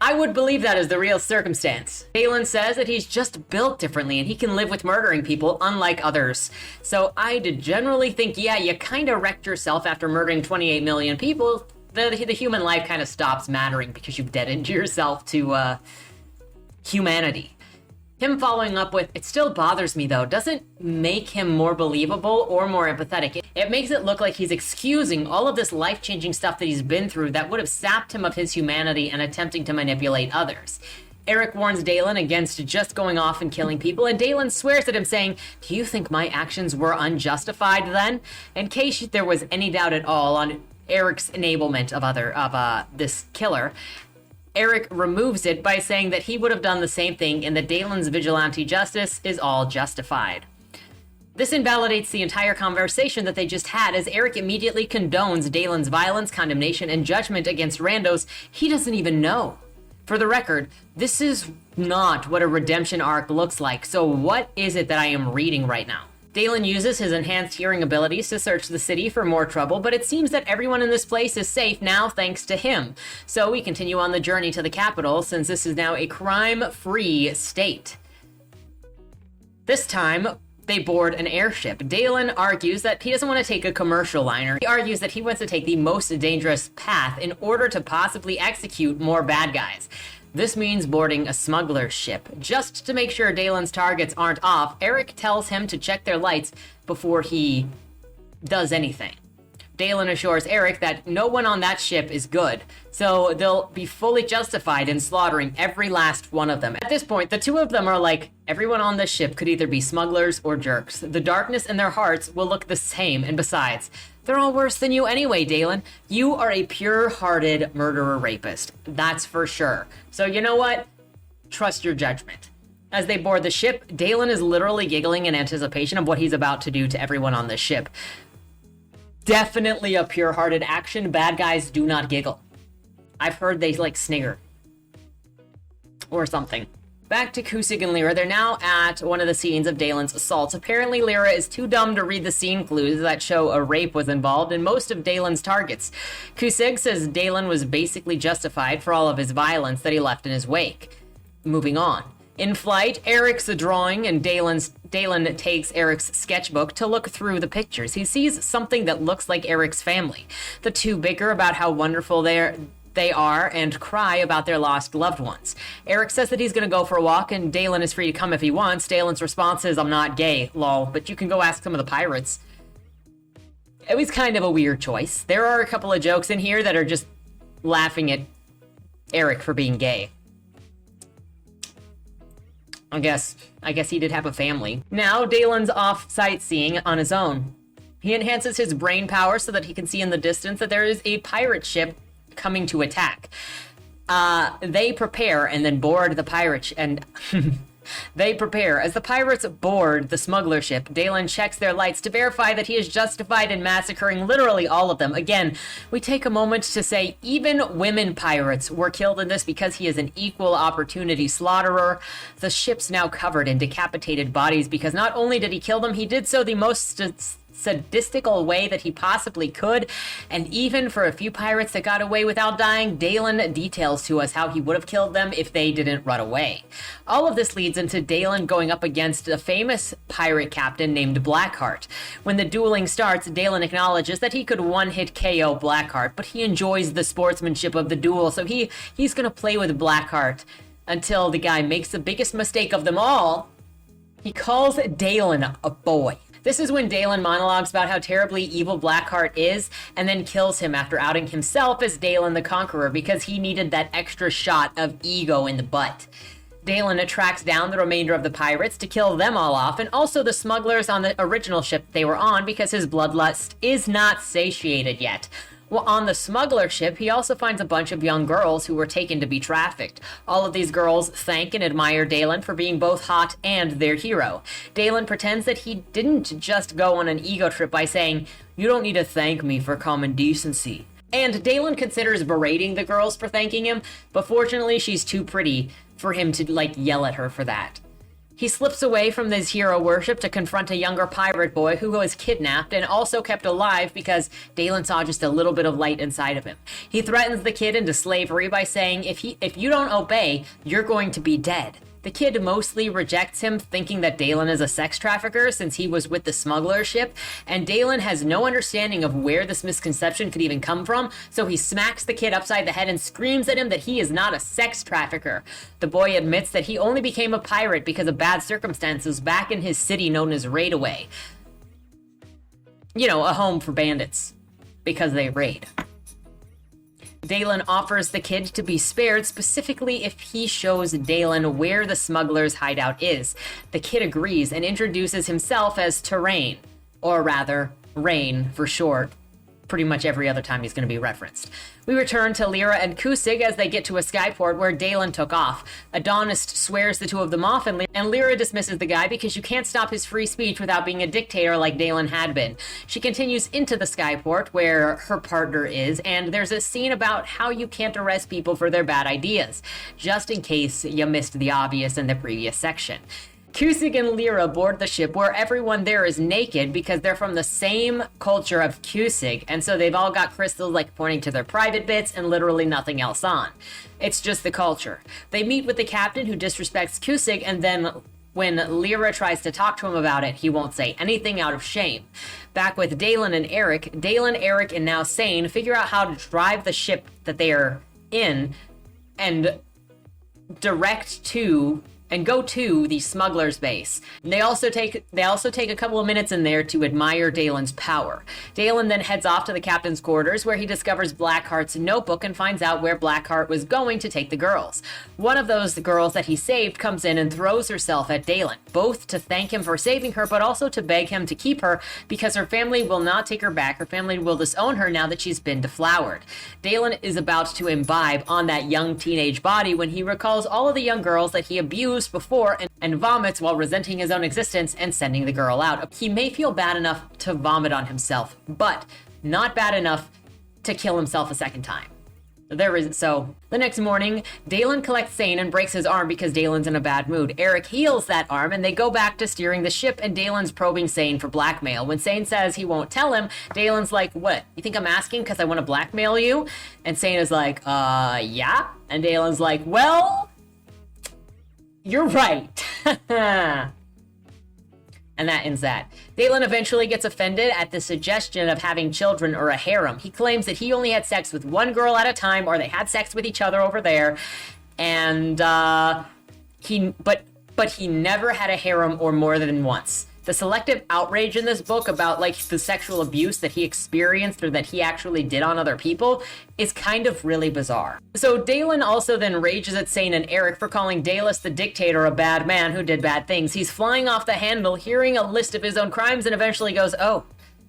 I would believe that is the real circumstance. Dalen says that he's just built differently and he can live with murdering people, unlike others. So I'd generally think, yeah, you kind of wrecked yourself after murdering 28 million people. The human life kind of stops mattering because you've deadened yourself to humanity. Him following up with, it still bothers me though, doesn't make him more believable or more empathetic. It makes it look like he's excusing all of this life-changing stuff that he's been through that would have sapped him of his humanity and attempting to manipulate others. Eric warns Dalen against just going off and killing people, and Dalen swears at him saying, do you think my actions were unjustified then? In case there was any doubt at all on Eric's enablement of this killer, Eric removes it by saying that he would have done the same thing and that Dalen's vigilante justice is all justified. This invalidates the entire conversation that they just had, as Eric immediately condones Dalen's violence, condemnation, and judgment against randos he doesn't even know. For the record, this is not what a redemption arc looks like, so what is it that I am reading right now? Dalen uses his enhanced hearing abilities to search the city for more trouble, but it seems that everyone in this place is safe now thanks to him. So we continue on the journey to the capital, since this is now a crime-free state. This time, they board an airship. Dalen argues that he doesn't want to take a commercial liner. He argues that he wants to take the most dangerous path in order to possibly execute more bad guys. This means boarding a smuggler's ship. Just to make sure Dalen's targets aren't off, Eric tells him to check their lights before he does anything. Dalen assures Eric that no one on that ship is good, so they'll be fully justified in slaughtering every last one of them. At this point, the two of them are like, everyone on this ship could either be smugglers or jerks. The darkness in their hearts will look the same, and besides, they're all worse than you anyway, Dalen. You are a pure-hearted murderer-rapist. That's for sure. So you know what? Trust your judgment. As they board the ship, Dalen is literally giggling in anticipation of what he's about to do to everyone on the ship. Definitely a pure-hearted action. Bad guys do not giggle. I've heard they, like, snigger. Or something. Back to Kusig and Lyra. They're now at one of the scenes of Dalen's assaults. Apparently, Lyra is too dumb to read the scene clues that show a rape was involved in most of Dalen's targets. Kusig says Dalen was basically justified for all of his violence that he left in his wake. Moving on. In flight, Eric's drawing, and Dalen takes Eric's sketchbook to look through the pictures. He sees something that looks like Eric's family. The two bicker about how wonderful they are and cry about their lost loved ones. Eric says that he's going to go for a walk and Dalen is free to come if he wants. Dalen's response is, I'm not gay, lol, but you can go ask some of the pirates. It was kind of a weird choice. There are a couple of jokes in here that are just laughing at Eric for being gay. I guess he did have a family. Now Dalen's off sightseeing on his own. He enhances his brain power so that he can see in the distance that there is a pirate ship coming to attack. They prepare and then board the pirate and they prepare. As the pirates board the smuggler ship, Dalen checks their lights to verify that he is justified in massacring literally all of them. Again, we take a moment to say even women pirates were killed in this because he is an equal opportunity slaughterer. The ship's now covered in decapitated bodies because not only did he kill them, he did so the most sadistical way that he possibly could, and even for a few pirates that got away without dying, Dalen details to us how he would have killed them if they didn't run away. All of this leads into Dalen going up against a famous pirate captain named Blackheart. When the dueling starts, Dalen acknowledges that he could one-hit KO Blackheart, but he enjoys the sportsmanship of the duel, so he's gonna play with Blackheart until the guy makes the biggest mistake of them all. He calls Dalen a boy. This is when Dalen monologues about how terribly evil Blackheart is, and then kills him after outing himself as Dalen the Conqueror because he needed that extra shot of ego in the butt. Dalen tracks down the remainder of the pirates to kill them all off, and also the smugglers on the original ship they were on because his bloodlust is not satiated yet. Well, on the smuggler ship, he also finds a bunch of young girls who were taken to be trafficked. All of these girls thank and admire Dalen for being both hot and their hero. Dalen pretends that he didn't just go on an ego trip by saying, "You don't need to thank me for common decency." And Dalen considers berating the girls for thanking him, but fortunately she's too pretty for him to, yell at her for that. He slips away from this hero worship to confront a younger pirate boy who was kidnapped and also kept alive because Dalen saw just a little bit of light inside of him. He threatens the kid into slavery by saying, if you don't obey, you're going to be dead. The kid mostly rejects him, thinking that Dalen is a sex trafficker since he was with the smuggler ship, and Dalen has no understanding of where this misconception could even come from, so he smacks the kid upside the head and screams at him that he is not a sex trafficker. The boy admits that he only became a pirate because of bad circumstances back in his city known as Raidaway. You know, a home for bandits, because they raid. Dalen offers the kid to be spared, specifically if he shows Dalen where the smuggler's hideout is. The kid agrees and introduces himself as Terrain, or rather, Rain for short. Pretty much every other time he's going to be referenced. We return to Lyra and Kusig as they get to a skyport where Dalen took off. Adonis swears the two of them off, and Lyra dismisses the guy because you can't stop his free speech without being a dictator like Dalen had been. She continues into the skyport where her partner is, and there's a scene about how you can't arrest people for their bad ideas, just in case you missed the obvious in the previous section. Kusig and Lyra board the ship where everyone there is naked because they're from the same culture of Kusig, and so they've all got crystals pointing to their private bits and literally nothing else on. It's just the culture. They meet with the captain who disrespects Kusig, and then when Lyra tries to talk to him about it, he won't say anything out of shame. Back with Dalen and Eric, Dalen, Eric, and now Sane figure out how to drive the ship that they are in and go to the smuggler's base. And they also take a couple of minutes in there to admire Dalen's power. Dalen then heads off to the captain's quarters where he discovers Blackheart's notebook and finds out where Blackheart was going to take the girls. One of those girls that he saved comes in and throws herself at Dalen, both to thank him for saving her, but also to beg him to keep her because her family will not take her back. Her family will disown her now that she's been deflowered. Dalen is about to imbibe on that young teenage body when he recalls all of the young girls that he abused before and vomits while resenting his own existence and sending the girl out. He may feel bad enough to vomit on himself, but not bad enough to kill himself a second time. So the next morning, Dalen collects Sane and breaks his arm because Dalen's in a bad mood. Eric heals that arm and they go back to steering the ship, and Dalen's probing Sane for blackmail. When Sane says he won't tell him, Dalen's like, "What? You think I'm asking because I want to blackmail you?" And Sane is like, yeah. And Dalen's like, "Well, you're right." And that ends that. Dalen eventually gets offended at the suggestion of having children or a harem. He claims that he only had sex with one girl at a time, or they had sex with each other over there, and he never had a harem or more than once. The selective outrage in this book about the sexual abuse that he experienced or that he actually did on other people is kind of really bizarre. So Dalen also then rages at Sane and Eric for calling Dallas the dictator a bad man who did bad things. He's flying off the handle, hearing a list of his own crimes, and eventually goes, "Oh,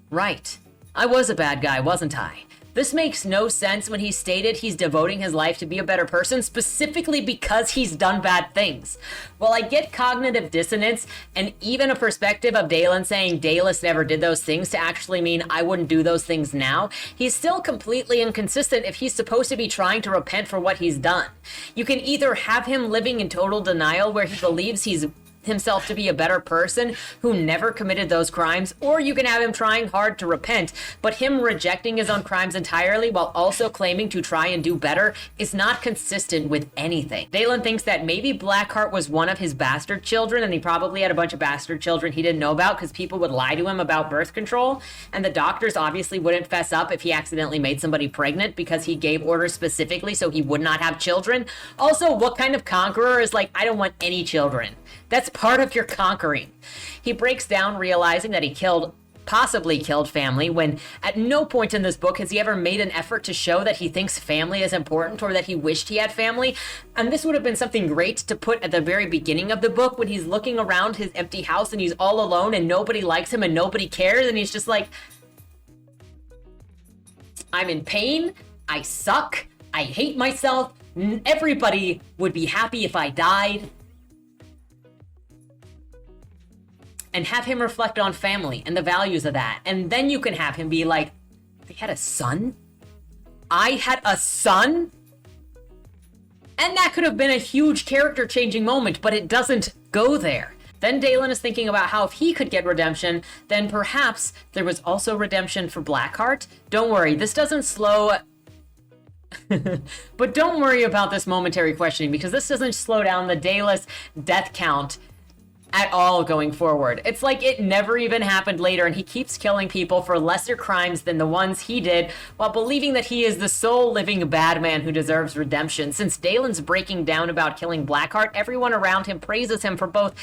right. I was a bad guy, wasn't I?" This makes no sense when he stated he's devoting his life to be a better person, specifically because he's done bad things. While I get cognitive dissonance and even a perspective of Dalen saying Dallas never did those things to actually mean I wouldn't do those things now, he's still completely inconsistent if he's supposed to be trying to repent for what he's done. You can either have him living in total denial where he believes he's himself to be a better person who never committed those crimes, or you can have him trying hard to repent, but him rejecting his own crimes entirely while also claiming to try and do better is not consistent with anything. Dalen thinks that maybe Blackheart was one of his bastard children, and he probably had a bunch of bastard children he didn't know about because people would lie to him about birth control, and the doctors obviously wouldn't fess up if he accidentally made somebody pregnant because he gave orders specifically so he would not have children. Also, what kind of conqueror is I don't want any children? That's That's part of your conquering. He breaks down, realizing that he possibly killed family, when at no point in this book has he ever made an effort to show that he thinks family is important or that he wished he had family. And this would have been something great to put at the very beginning of the book, when he's looking around his empty house and he's all alone and nobody likes him and nobody cares, and he's just like, I'm in pain, I suck, I hate myself, everybody would be happy if I died. And have him reflect on family and the values of that. And then you can have him be like, they had a son? I had a son? And that could have been a huge character-changing moment, but it doesn't go there. Then Dalen is thinking about how if he could get redemption, then perhaps there was also redemption for Blackheart. Don't worry, this doesn't slow... But don't worry about this momentary questioning, because this doesn't slow down the dayless death count at all going forward. It's like it never even happened later, and he keeps killing people for lesser crimes than the ones he did, while believing that he is the sole living bad man who deserves redemption. Since Dalen's breaking down about killing Blackheart, everyone around him praises him for both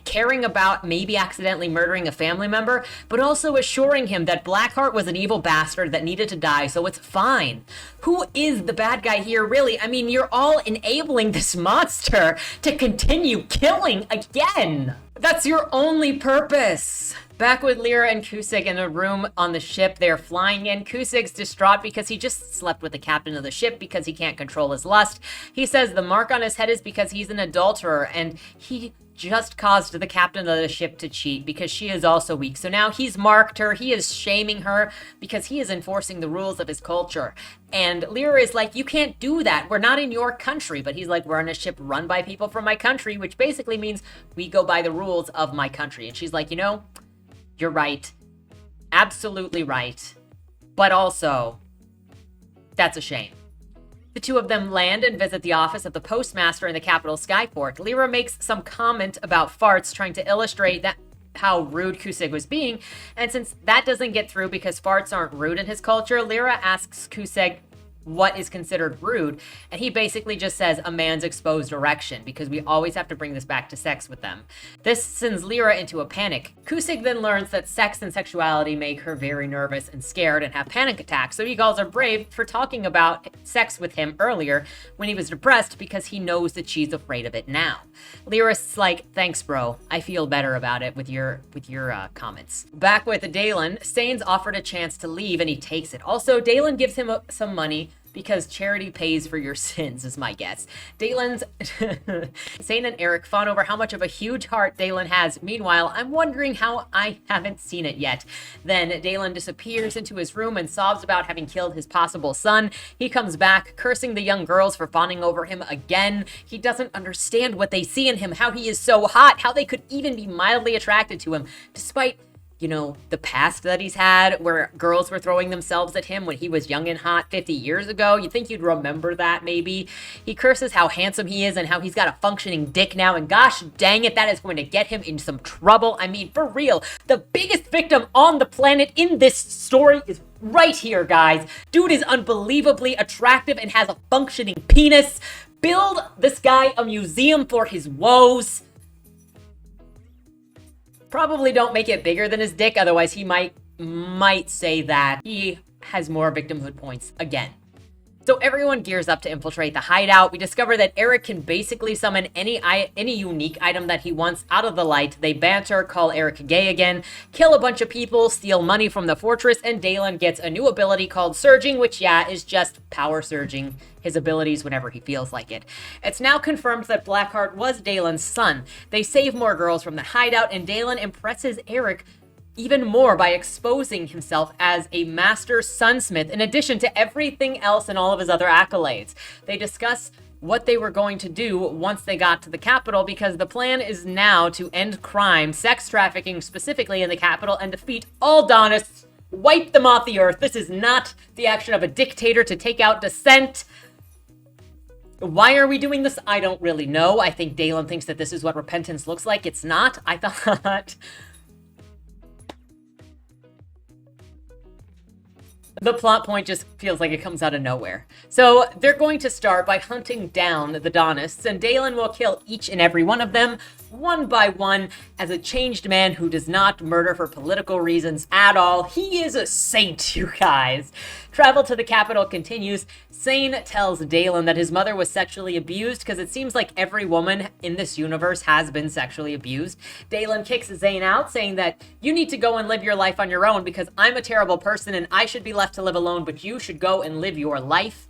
caring about maybe accidentally murdering a family member, but also assuring him that Blackheart was an evil bastard that needed to die, so it's fine. Who is the bad guy here, really? I mean, you're all enabling this monster to continue killing again. That's your only purpose. Back with Lyra and Kusig in a room on the ship they're flying in, Kusig's distraught because he just slept with the captain of the ship because he can't control his lust. He says the mark on his head is because he's an adulterer, and he just caused the captain of the ship to cheat because she is also weak. So now he's marked her, he is shaming her because he is enforcing the rules of his culture. And Lyra is like, you can't do that, we're not in your country. But he's like, we're on a ship run by people from my country, which basically means we go by the rules of my country. And she's like, you know, you're right, absolutely right, but also that's a shame. The two of them land and visit the office of the postmaster in the capital Skyport. Lyra makes some comment about farts, trying to illustrate that how rude Kusig was being, and since that doesn't get through because farts aren't rude in his culture, Lyra asks Kusig what is considered rude, and he basically just says a man's exposed erection, because we always have to bring this back to sex with them. This sends Lyra into a panic. Kusig then learns that sex and sexuality make her very nervous and scared and have panic attacks, so he calls her brave for talking about sex with him earlier when he was depressed, because he knows that she's afraid of it now. Lyra's like, thanks bro, I feel better about it with your comments. Back with Dalen, Sane's offered a chance to leave and he takes it. Also, Dalen gives him some money because charity pays for your sins, is my guess. Dalen's Sane and Eric fawn over how much of a huge heart Dalen has. Meanwhile, I'm wondering how I haven't seen it yet. Then Dalen disappears into his room and sobs about having killed his possible son. He comes back, cursing the young girls for fawning over him again. He doesn't understand what they see in him, how he is so hot, how they could even be mildly attracted to him, despite, you know, the past that he's had where girls were throwing themselves at him when he was young and hot 50 years ago. You'd think you'd remember that, maybe. He curses how handsome he is and how he's got a functioning dick now, and gosh dang it, that is going to get him in some trouble. I mean, for real, the biggest victim on the planet in this story is right here, guys. Dude is unbelievably attractive and has a functioning penis. Build this guy a museum for his woes. Probably don't make it bigger than his dick, otherwise he might say that he has more victimhood points again. So everyone gears up to infiltrate the hideout. We discover that Eric can basically summon any unique item that he wants out of the light. They banter, call Eric gay again, kill a bunch of people, steal money from the fortress, and Dalen gets a new ability called Surging, which, yeah, is just power surging his abilities whenever he feels like it. It's now confirmed that Blackheart was Dalen's son. They save more girls from the hideout, and Dalen impresses Eric even more by exposing himself as a master sunsmith, in addition to everything else and all of his other accolades. They discuss what they were going to do once they got to the capital, because the plan is now to end crime, sex trafficking specifically in the capital, and defeat all Daunists, wipe them off the earth. This is not the action of a dictator to take out dissent. Why are we doing this? I don't really know. I think Dalen thinks that this is what repentance looks like. It's not. I thought The plot point just feels like it comes out of nowhere. So they're going to start by hunting down the Donists, and Dalen will kill each and every one of them, one by one, as a changed man who does not murder for political reasons at all. He is a saint, you guys. Travel to the capital continues. Sane tells Dalen that his mother was sexually abused because it seems like every woman in this universe has been sexually abused. Dalen kicks Zane out, saying that you need to go and live your life on your own because I'm a terrible person and I should be left to live alone, but you should go and live your life.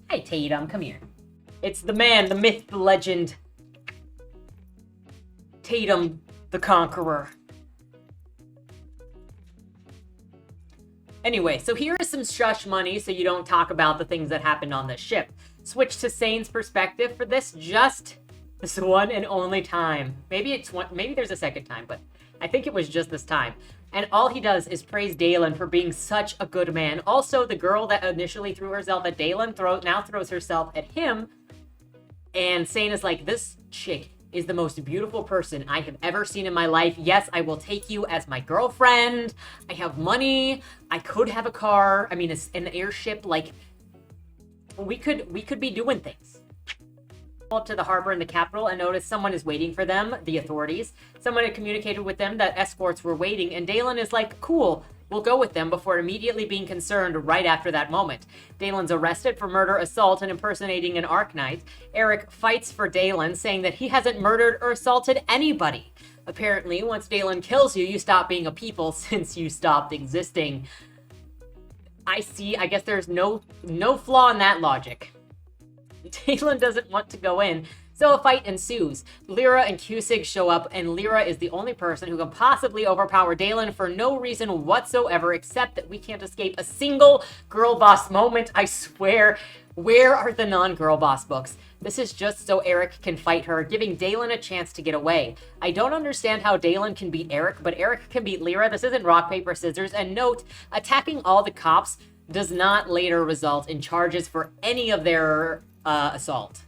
Hey, Tatum, come here. It's the man, the myth, the legend. Tatum, the Conqueror. Anyway, so here is some shush money so you don't talk about the things that happened on this ship. Switch to Sane's perspective for this one and only time. Maybe there's a second time, but I think it was just this time. And all he does is praise Dalen for being such a good man. Also, the girl that initially threw herself at Dalen now throws herself at him. And Sane is like, this chick is the most beautiful person I have ever seen in my life. Yes, I will take you as my girlfriend. I have money. I could have a car. I mean, an airship. Like, we could be doing things. Up to the harbor in the capital and notice someone is waiting for them, the authorities. Someone had communicated with them that escorts were waiting, and Dalen is like, cool, we'll go with them, before immediately being concerned right after that moment. Dalen's arrested for murder, assault, and impersonating an Arknight. Eric fights for Dalen, saying that he hasn't murdered or assaulted anybody. Apparently, once Dalen kills you, you stop being a people since you stopped existing. I guess there's no flaw in that logic. Dalen doesn't want to go in, so a fight ensues. Lyra and Cusick show up, and Lyra is the only person who can possibly overpower Dalen for no reason whatsoever, except that we can't escape a single girl boss moment. I swear, where are the non-girl boss books? This is just so Eric can fight her, giving Dalen a chance to get away. I don't understand how Dalen can beat Eric, but Eric can beat Lyra. This isn't rock, paper, scissors. And note, attacking all the cops does not later result in charges for any of their assault.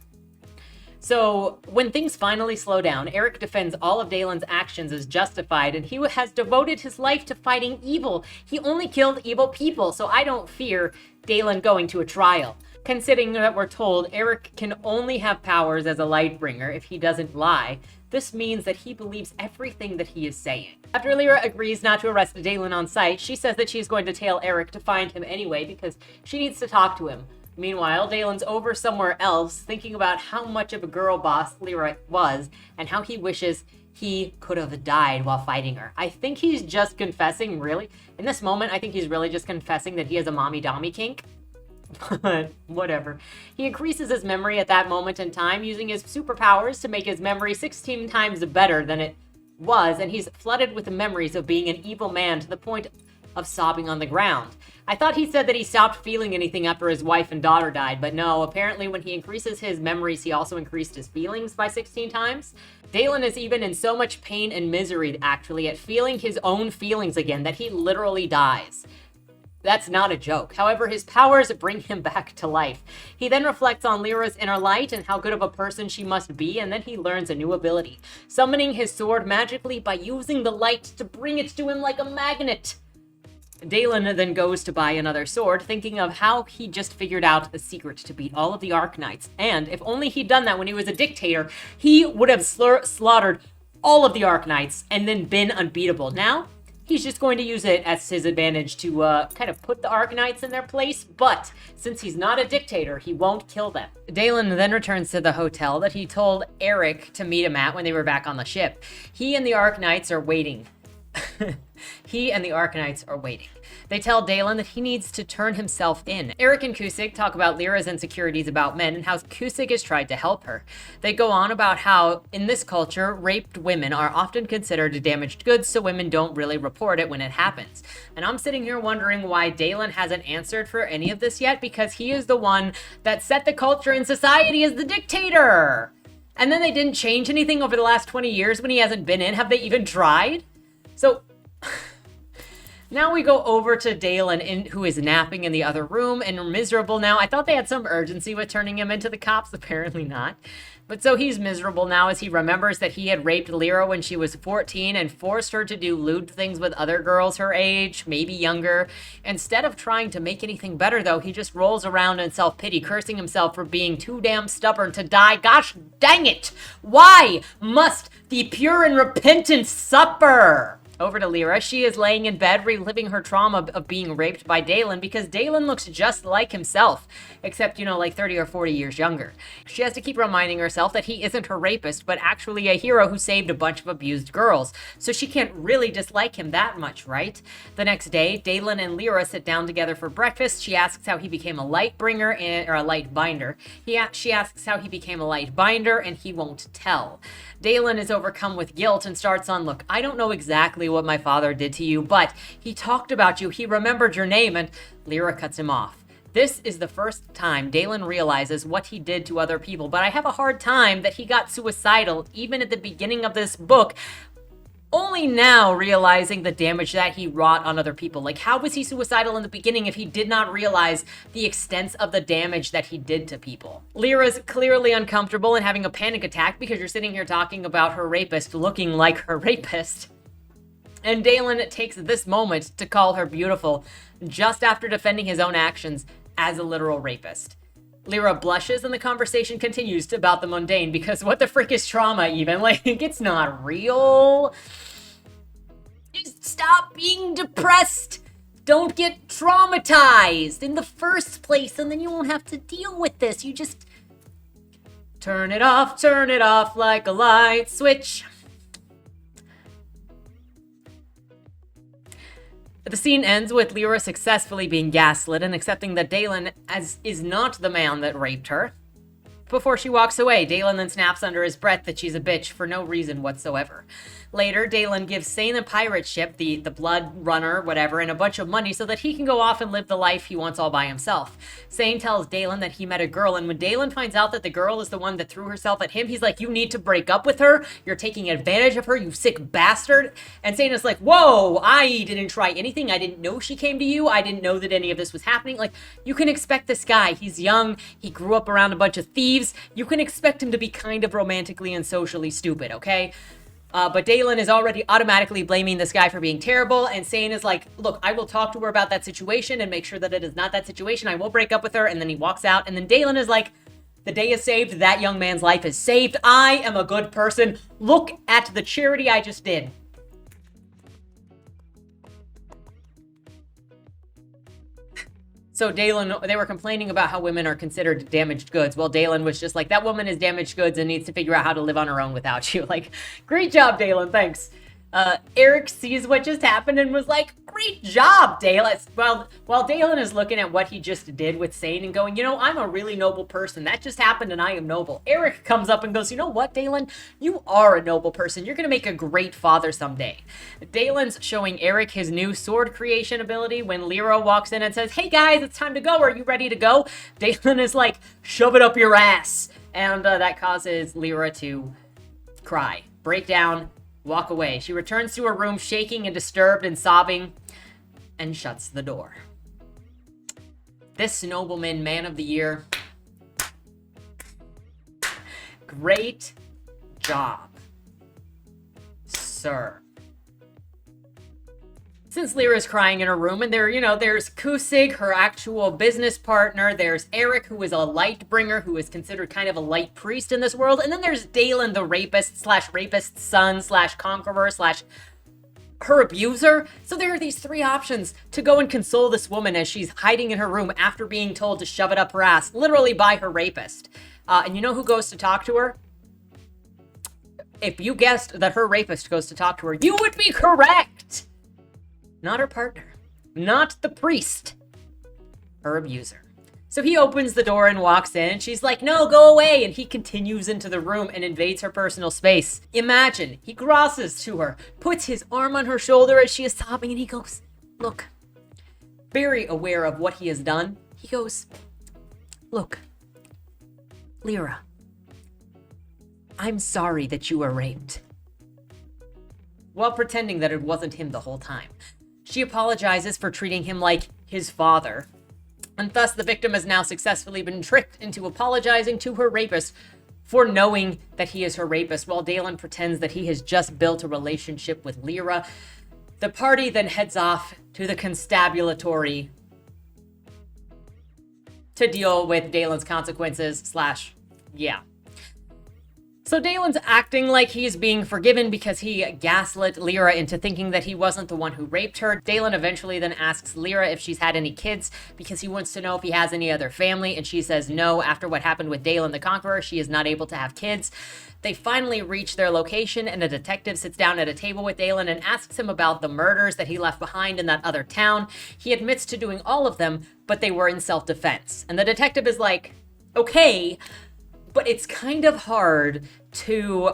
So when things finally slow down, Eric defends all of Dalen's actions as justified, and he has devoted his life to fighting evil. He only killed evil people, so I don't fear Dalen going to a trial. Considering that we're told Eric can only have powers as a Lightbringer if he doesn't lie, this means that he believes everything that he is saying. After Lyra agrees not to arrest Dalen on sight, she says that she's going to tell Eric to find him anyway because she needs to talk to him. Meanwhile, Dalen's over somewhere else, thinking about how much of a girl boss Lyra was, and how he wishes he could have died while fighting her. I think he's just confessing, really. In this moment, I think he's really just confessing that he has a mommy-dommy kink. But whatever. He increases his memory at that moment in time, using his superpowers to make his memory 16 times better than it was, and he's flooded with the memories of being an evil man to the point of sobbing on the ground. I thought he said that he stopped feeling anything after his wife and daughter died, but no, apparently when he increases his memories, he also increased his feelings by 16 times. Dalen is even in so much pain and misery, actually, at feeling his own feelings again, that he literally dies. That's not a joke. However, his powers bring him back to life. He then reflects on Lyra's inner light and how good of a person she must be, and then he learns a new ability, summoning his sword magically by using the light to bring it to him like a magnet. Dalen then goes to buy another sword, thinking of how he just figured out the secret to beat all of the Arknights. And if only he'd done that when he was a dictator, he would have slaughtered all of the Arknights and then been unbeatable. Now, he's just going to use it as his advantage to kind of put the Arknights in their place, but since he's not a dictator, he won't kill them. Dalen then returns to the hotel that he told Eric to meet him at when they were back on the ship. He and the Arknights are waiting. They tell Dalen that he needs to turn himself in. Eric and Cusick talk about Lyra's insecurities about men and how Cusick has tried to help her. They go on about how, in this culture, raped women are often considered damaged goods, so women don't really report it when it happens. And I'm sitting here wondering why Dalen hasn't answered for any of this yet, because he is the one that set the culture in society as the dictator. And then they didn't change anything over the last 20 years when he hasn't been in. Have they even tried? So Now we go over to Dalen, who is napping in the other room and miserable now. I thought they had some urgency with turning him into the cops. Apparently not. But so he's miserable now as he remembers that he had raped Lyra when she was 14 and forced her to do lewd things with other girls her age, maybe younger. Instead of trying to make anything better, though, he just rolls around in self-pity, cursing himself for being too damn stubborn to die. Gosh dang it! Why must the pure and repentant suffer? Over to Lyra. She is laying in bed, reliving her trauma of being raped by Dalen because Dalen looks just like himself, except, you know, like 30 or 40 years younger. She has to keep reminding herself that he isn't her rapist, but actually a hero who saved a bunch of abused girls. So she can't really dislike him that much, right? The next day, Dalen and Lyra sit down together for breakfast. She asks how he became a light bringer or a light binder. She asks how he became a light binder, and he won't tell. Dalen is overcome with guilt and starts on, look, I don't know exactly what my father did to you, but he talked about you, he remembered your name, and Lyra cuts him off. This is the first time Dalen realizes what he did to other people, but I have a hard time that he got suicidal even at the beginning of this book, only now realizing the damage that he wrought on other people. Like, how was he suicidal in the beginning if he did not realize the extent of the damage that he did to people? Lyra's clearly uncomfortable and having a panic attack because you're sitting here talking about her rapist looking like her rapist. And Dalen takes this moment to call her beautiful just after defending his own actions as a literal rapist. Lyra blushes and the conversation continues about the mundane because what the frick is trauma even? Like, it's not real. Just stop being depressed. Don't get traumatized in the first place and then you won't have to deal with this. You just turn it off like a light switch. The scene ends with Lyra successfully being gaslit and accepting that Dalen is not the man that raped her. Before she walks away, Dalen then snaps under his breath that she's a bitch for no reason whatsoever. Later, Dalen gives Sane a pirate ship, the Blood Runner, whatever, and a bunch of money so that he can go off and live the life he wants all by himself. Sane tells Dalen that he met a girl, and when Dalen finds out that the girl is the one that threw herself at him, he's like, you need to break up with her. You're taking advantage of her, you sick bastard. And Sane is like, whoa, I didn't try anything. I didn't know she came to you. I didn't know that any of this was happening. Like, you can expect this guy. He's young. He grew up around a bunch of thieves. You can expect him to be kind of romantically and socially stupid, okay? But Dalen is already automatically blaming this guy for being terrible, and Sane is like, look, I will talk to her about that situation and make sure that it is not that situation. I will break up with her, and then he walks out, and then Dalen is like, the day is saved, that young man's life is saved, I am a good person, look at the charity I just did. So Dalen, they were complaining about how women are considered damaged goods. Well, Dalen was just like, that woman is damaged goods and needs to figure out how to live on her own without you. Like, great job, Dalen, thanks. Eric sees what just happened and was like, great job, Dalen. Well, while Dalen is looking at what he just did with Sane and going, you know, I'm a really noble person. That just happened and I am noble. Eric comes up and goes, you know what, Dalen? You are a noble person. You're going to make a great father someday. Dalen's showing Eric his new sword creation ability when Lyra walks in and says, hey guys, it's time to go. Are you ready to go? Dalen is like, shove it up your ass. And that causes Lyra to cry, break down, walk away. She returns to her room shaking and disturbed and sobbing and shuts the door. This nobleman, man of the year. Great job, sir. Since Lyra's crying in her room, and there's Kusig, her actual business partner, there's Eric, who is a light bringer, who is considered kind of a light priest in this world, and then there's Dalen, the rapist/rapist's son/conqueror/ her abuser. So there are these three options to go and console this woman as she's hiding in her room after being told to shove it up her ass, literally by her rapist. And you know who goes to talk to her? If you guessed that her rapist goes to talk to her, you would be correct! Not her partner. Not the priest. Her abuser. So he opens the door and walks in, and she's like, no, go away, and he continues into the room and invades her personal space. Imagine, he crosses to her, puts his arm on her shoulder as she is sobbing, and he goes, look, very aware of what he has done, he goes, look, Lyra, I'm sorry that you were raped. While pretending that it wasn't him the whole time. She apologizes for treating him like his father. And thus, the victim has now successfully been tricked into apologizing to her rapist for knowing that he is her rapist, while Dalen pretends that he has just built a relationship with Lyra. The party then heads off to the constabulatory to deal with Dalen's consequences / yeah. So Dalen's acting like he's being forgiven because he gaslit Lyra into thinking that he wasn't the one who raped her. Dalen eventually then asks Lyra if she's had any kids because he wants to know if he has any other family, and she says no. After what happened with Dalen the Conqueror, she is not able to have kids. They finally reach their location, and a detective sits down at a table with Dalen and asks him about the murders that he left behind in that other town. He admits to doing all of them, but they were in self-defense. And the detective is like, okay, but it's kind of hard to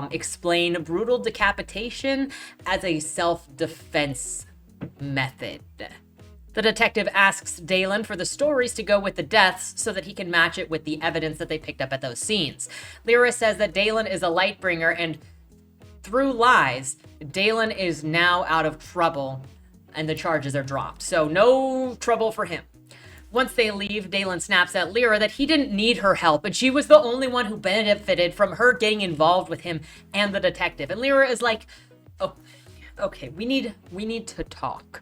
explain brutal decapitation as a self-defense method. The detective asks Dalen for the stories to go with the deaths so that he can match it with the evidence that they picked up at those scenes. Lyra says that Dalen is a light bringer, and through lies, Dalen is now out of trouble and the charges are dropped. So no trouble for him. Once they leave, Dalen snaps at Lyra that he didn't need her help, and she was the only one who benefited from her getting involved with him and the detective. And Lyra is like, oh, okay, we need to talk.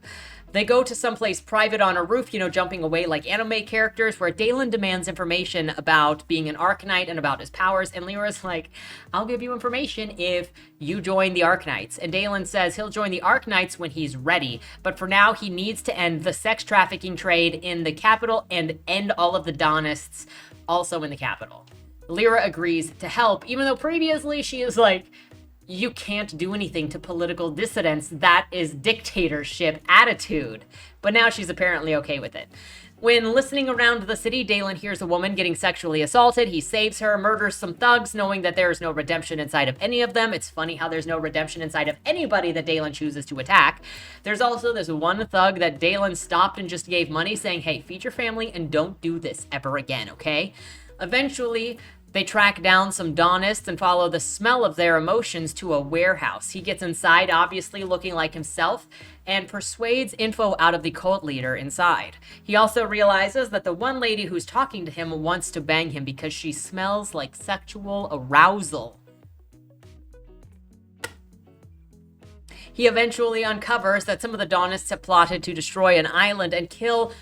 They go to someplace private on a roof, jumping away like anime characters, where Dalen demands information about being an Arcanite and about his powers, and Lyra's like, I'll give you information if you join the Arcanites. And Dalen says he'll join the Arcanites when he's ready, but for now he needs to end the sex trafficking trade in the capital and end all of the Donists also in the capital. Lyra agrees to help, even though previously she is like, you can't do anything to political dissidents. That is dictatorship attitude. But now she's apparently okay with it. When listening around the city, Dalen hears a woman getting sexually assaulted. He saves her, murders some thugs, knowing that there is no redemption inside of any of them. It's funny how there's no redemption inside of anybody that Dalen chooses to attack. There's also this one thug that Dalen stopped and just gave money, saying, hey, feed your family and don't do this ever again, okay? Eventually, they track down some Donists and follow the smell of their emotions to a warehouse. He gets inside, obviously looking like himself, and persuades info out of the cult leader inside. He also realizes that the one lady who's talking to him wants to bang him because she smells like sexual arousal. He eventually uncovers that some of the Donists have plotted to destroy an island and kill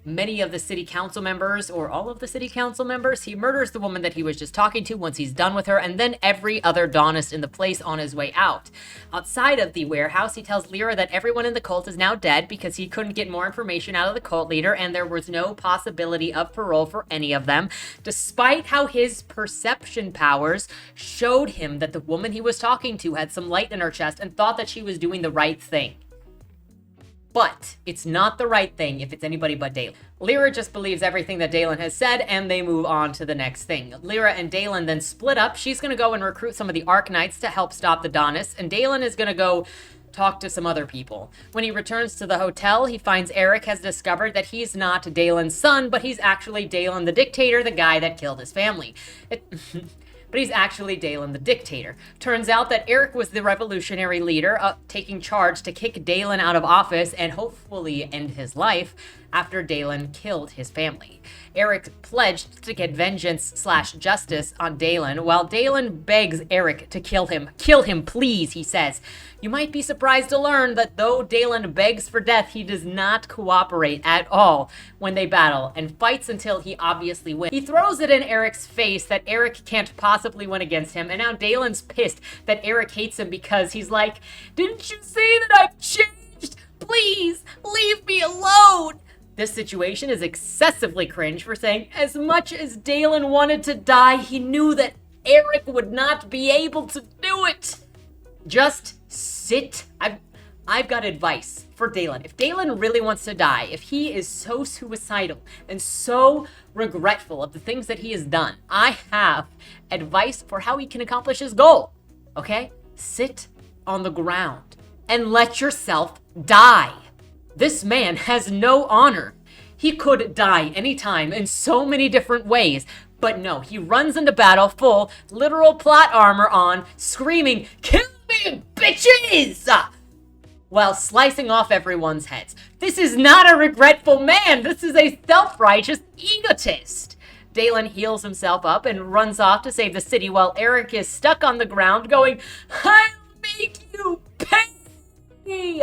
many of the city council members, or all of the city council members. He murders the woman that he was just talking to once he's done with her, and then every other Donist in the place on his way out. Outside of the warehouse, he tells Lyra that everyone in the cult is now dead because he couldn't get more information out of the cult leader, and there was no possibility of parole for any of them, despite how his perception powers showed him that the woman he was talking to had some light in her chest and thought that she was doing the right thing. But it's not the right thing if it's anybody but Dalen. Lyra just believes everything that Dalen has said, and they move on to the next thing. Lyra and Dalen then split up. She's going to go and recruit some of the Arcanites to help stop the Donists, and Dalen is going to go talk to some other people. When he returns to the hotel, he finds Eric has discovered that he's not Dalen's son, but he's actually Dalen the Dictator, the guy that killed his family. But he's actually Dalen the Dictator. Turns out that Eric was the revolutionary leader taking charge to kick Dalen out of office and hopefully end his life after Dalen killed his family. Eric pledged to get vengeance / justice on Dalen, while Dalen begs Eric to kill him. Kill him, please, he says. You might be surprised to learn that though Dalen begs for death, he does not cooperate at all when they battle, and fights until he obviously wins. He throws it in Eric's face that Eric can't possibly win against him, and now Dalen's pissed that Eric hates him because he's like, didn't you see that I've changed? Please, leave me alone. This situation is excessively cringe for saying, as much as Dalen wanted to die, he knew that Eric would not be able to do it. Just sit. I've got advice for Dalen. If Dalen really wants to die, if he is so suicidal and so regretful of the things that he has done, I have advice for how he can accomplish his goal. Okay? Sit on the ground and let yourself die. This man has no honor. He could die anytime in so many different ways, but no, he runs into battle full literal plot armor on, screaming, "Kill me, bitches!" while slicing off everyone's heads. This is not a regretful man. This is a self-righteous egotist. Dalen heals himself up and runs off to save the city while Eric is stuck on the ground going, I'll make you pay!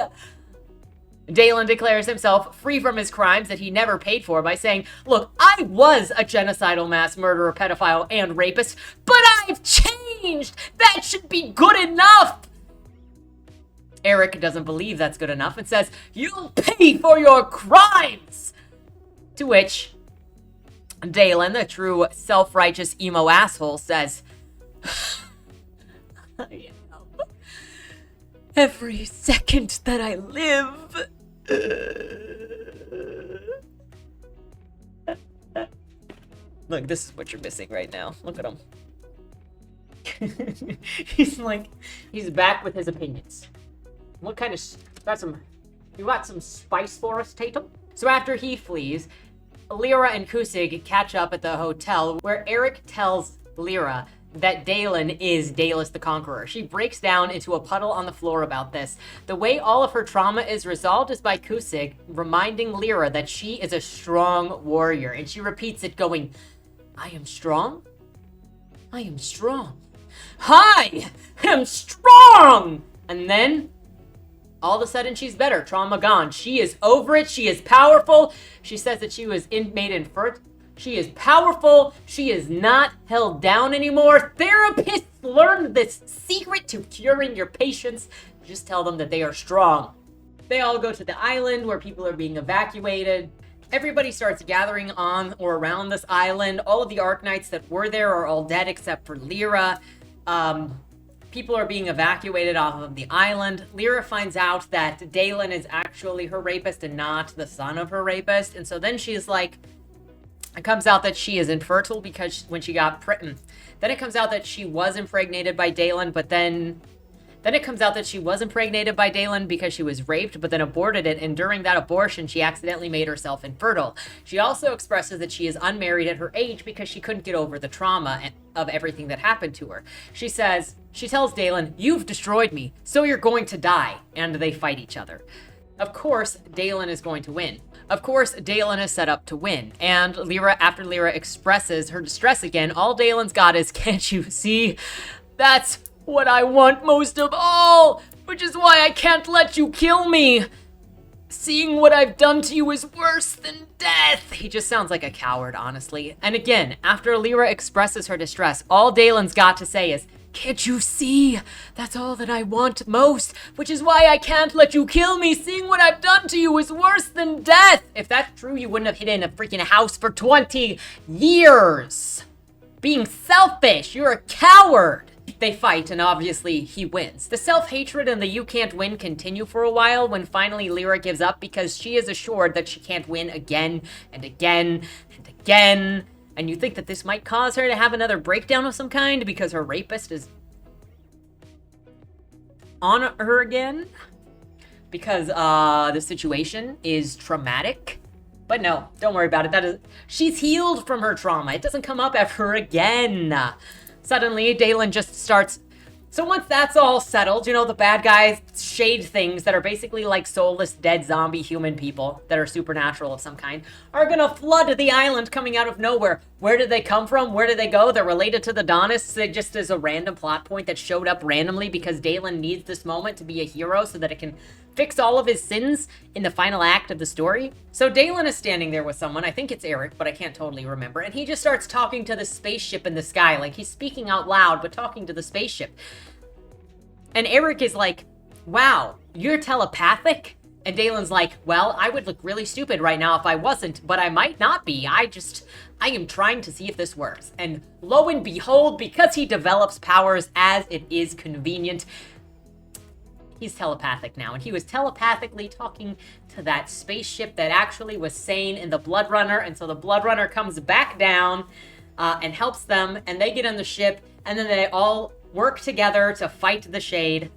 Dalen declares himself free from his crimes that he never paid for by saying, look, I was a genocidal mass murderer, pedophile, and rapist, but I've changed! That should be good enough! Eric doesn't believe that's good enough and says, you'll pay for your crimes! To which Dalen, the true self-righteous emo asshole, says, I am. Every second that I live. Look, this is what you're missing right now. Look at him. He's back with his opinions. What kind of, you got some spice for us, Tatum? So after he flees, Lyra and Kusig catch up at the hotel where Eric tells Lyra that Dalen is Dalus the Conqueror. She breaks down into a puddle on the floor about this. The way all of her trauma is resolved is by Kusig reminding Lyra that she is a strong warrior, and she repeats it going, I am strong? I am strong. I am strong! And then all of a sudden, she's better. Trauma gone. She is over it. She is powerful. She says that she was made infertile. She is powerful. She is not held down anymore. Therapists learned this secret to curing your patients. Just tell them that they are strong. They all go to the island where people are being evacuated. Everybody starts gathering on or around this island. All of the Arknights that were there are all dead except for Lyra. People are being evacuated off of the island. Lyra finds out that Dalen is actually her rapist and not the son of her rapist. And so then she's like, it comes out that she is infertile because when she got pregnant. Then it comes out that she was impregnated by Dalen, but then it comes out that she was impregnated by Dalen because she was raped, but then aborted it, and during that abortion, she accidentally made herself infertile. She also expresses that she is unmarried at her age because she couldn't get over the trauma of everything that happened to her. She tells Dalen, you've destroyed me, so you're going to die, and they fight each other. Of course, Dalen is going to win. Of course, Dalen is set up to win, and after Lyra expresses her distress again, all Dalen's got is, can't you see? That's what I want most of all, which is why I can't let you kill me. Seeing what I've done to you is worse than death. He just sounds like a coward, honestly. And again, after Lyra expresses her distress, all Dalen's got to say is, can't you see? That's all that I want most, which is why I can't let you kill me. Seeing what I've done to you is worse than death. If that's true, you wouldn't have hidden in a freaking house for 20 years. Being selfish, you're a coward. They fight, and obviously he wins. The self-hatred and the you can't win continue for a while when finally Lyra gives up because she is assured that she can't win again and again and again. And you think that this might cause her to have another breakdown of some kind because her rapist is on her again? Because the situation is traumatic? But no, don't worry about it. She's healed from her trauma. It doesn't come up ever again. Suddenly, Dalen just starts. So once that's all settled, the bad guys, shade things that are basically like soulless, dead zombie human people that are supernatural of some kind, are gonna flood the island coming out of nowhere. Where did they come from? Where did they go? They're related to the Donists. They just as a random plot point that showed up randomly because Dalen needs this moment to be a hero so that it can fix all of his sins in the final act of the story. So Dalen is standing there with someone, I think it's Eric, but I can't totally remember, and he just starts talking to the spaceship in the sky, like he's speaking out loud, but talking to the spaceship. And Eric is like, wow, you're telepathic? And Dalen's like, well, I would look really stupid right now if I wasn't, but I might not be. I am trying to see if this works. And lo and behold, because he develops powers as it is convenient, he's telepathic now, and he was telepathically talking to that spaceship that actually was sane in the Blood Runner, and so the Blood Runner comes back down and helps them, and they get on the ship, and then they all work together to fight the Shade.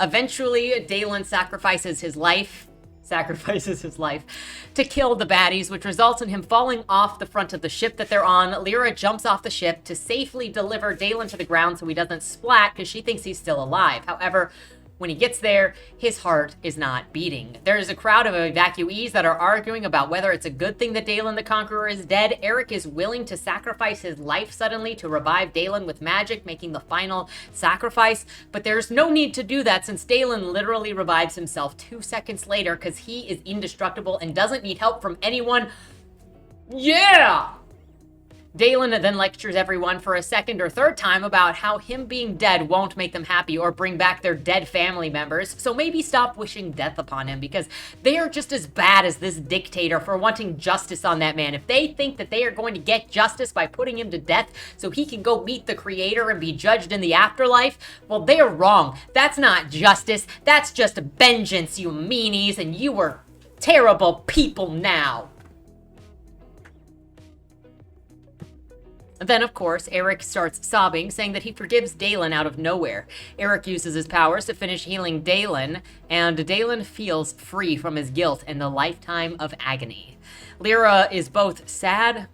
Eventually, Dalen sacrifices his life to kill the baddies, which results in him falling off the front of the ship that they're on. Lyra jumps off the ship to safely deliver Dalen to the ground so he doesn't splat because she thinks he's still alive. However, When he gets there, his heart is not beating. There is a crowd of evacuees that are arguing about whether it's a good thing that Dalen the Conqueror is dead. Eric is willing to sacrifice his life suddenly to revive Dalen with magic, making the final sacrifice. But there's no need to do that since Dalen literally revives himself 2 seconds later because he is indestructible and doesn't need help from anyone. Yeah! Dalen then lectures everyone for a second or third time about how him being dead won't make them happy or bring back their dead family members, so maybe stop wishing death upon him because they are just as bad as this dictator for wanting justice on that man. If they think that they are going to get justice by putting him to death so he can go meet the creator and be judged in the afterlife, well, they are wrong. That's not justice. That's just vengeance, you meanies, and you are terrible people now. Then, of course, Eric starts sobbing, saying that he forgives Dalen out of nowhere. Eric uses his powers to finish healing Dalen, and Dalen feels free from his guilt and the lifetime of agony. Lyra is both sad.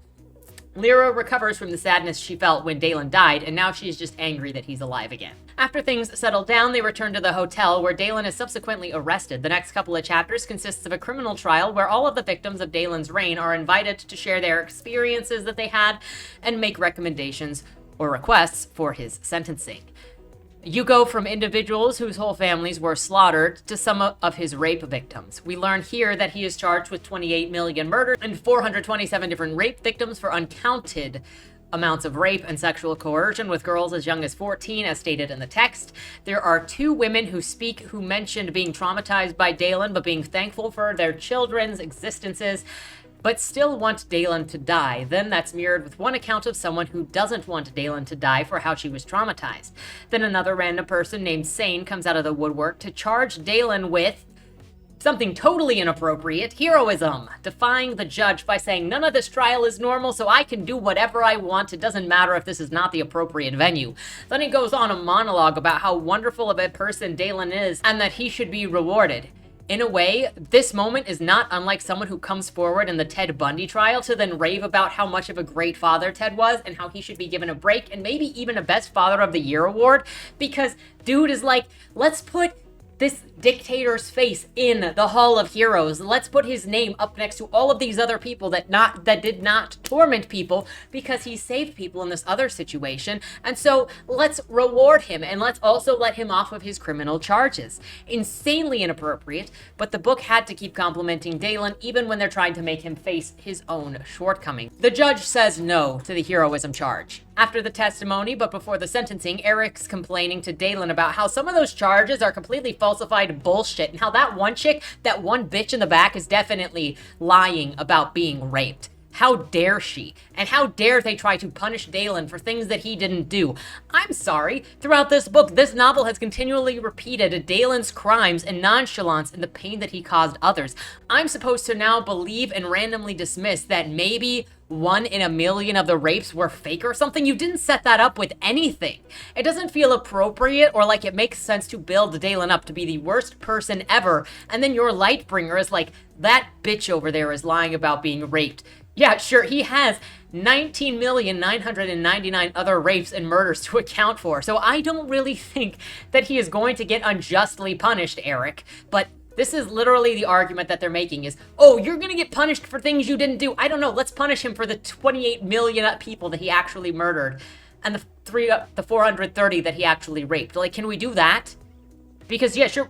Lyra recovers from the sadness she felt when Dalen died, and now she's just angry that he's alive again. After things settle down, they return to the hotel, where Dalen is subsequently arrested. The next couple of chapters consists of a criminal trial where all of the victims of Dalen's reign are invited to share their experiences that they had and make recommendations or requests for his sentencing. You go from individuals whose whole families were slaughtered to some of his rape victims. We learn here that he is charged with 28 million murders and 427 different rape victims for uncounted amounts of rape and sexual coercion with girls as young as 14, as stated in the text. There are 2 women who mentioned being traumatized by Dalen, but being thankful for their children's existences, but still want Dalen to die. Then that's mirrored with one account of someone who doesn't want Dalen to die for how she was traumatized. Then another random person named Sane comes out of the woodwork to charge Dalen with something totally inappropriate, heroism, defying the judge by saying none of this trial is normal, so I can do whatever I want. It doesn't matter if this is not the appropriate venue. Then he goes on a monologue about how wonderful of a person Dalen is and that he should be rewarded. In a way, this moment is not unlike someone who comes forward in the Ted Bundy trial to then rave about how much of a great father Ted was and how he should be given a break and maybe even a Best Father of the Year award, because dude is like, let's put this dictator's face in the Hall of Heroes. Let's put his name up next to all of these other people that did not torment people because he saved people in this other situation. And so let's reward him and let's also let him off of his criminal charges. Insanely inappropriate, but the book had to keep complimenting Dalen even when they're trying to make him face his own shortcomings. The judge says no to the heroism charge. After the testimony, but before the sentencing, Eric's complaining to Dalen about how some of those charges are completely falsified bullshit and how that one chick, that one bitch in the back is definitely lying about being raped. How dare she? And how dare they try to punish Dalen for things that he didn't do? I'm sorry. Throughout this book, this novel has continually repeated Dalen's crimes and nonchalance and the pain that he caused others. I'm supposed to now believe and randomly dismiss that maybe 1 in a million of the rapes were fake or something? You didn't set that up with anything. It doesn't feel appropriate or like it makes sense to build Dalen up to be the worst person ever, and then your Lightbringer is like, that bitch over there is lying about being raped. Yeah, sure, he has 19,999 other rapes and murders to account for, so I don't really think that he is going to get unjustly punished, Eric, but this is literally the argument that they're making is, oh, you're going to get punished for things you didn't do. I don't know. Let's punish him for the 28 million people that he actually murdered and the 430 that he actually raped. Like, can we do that? Because, yeah, sure,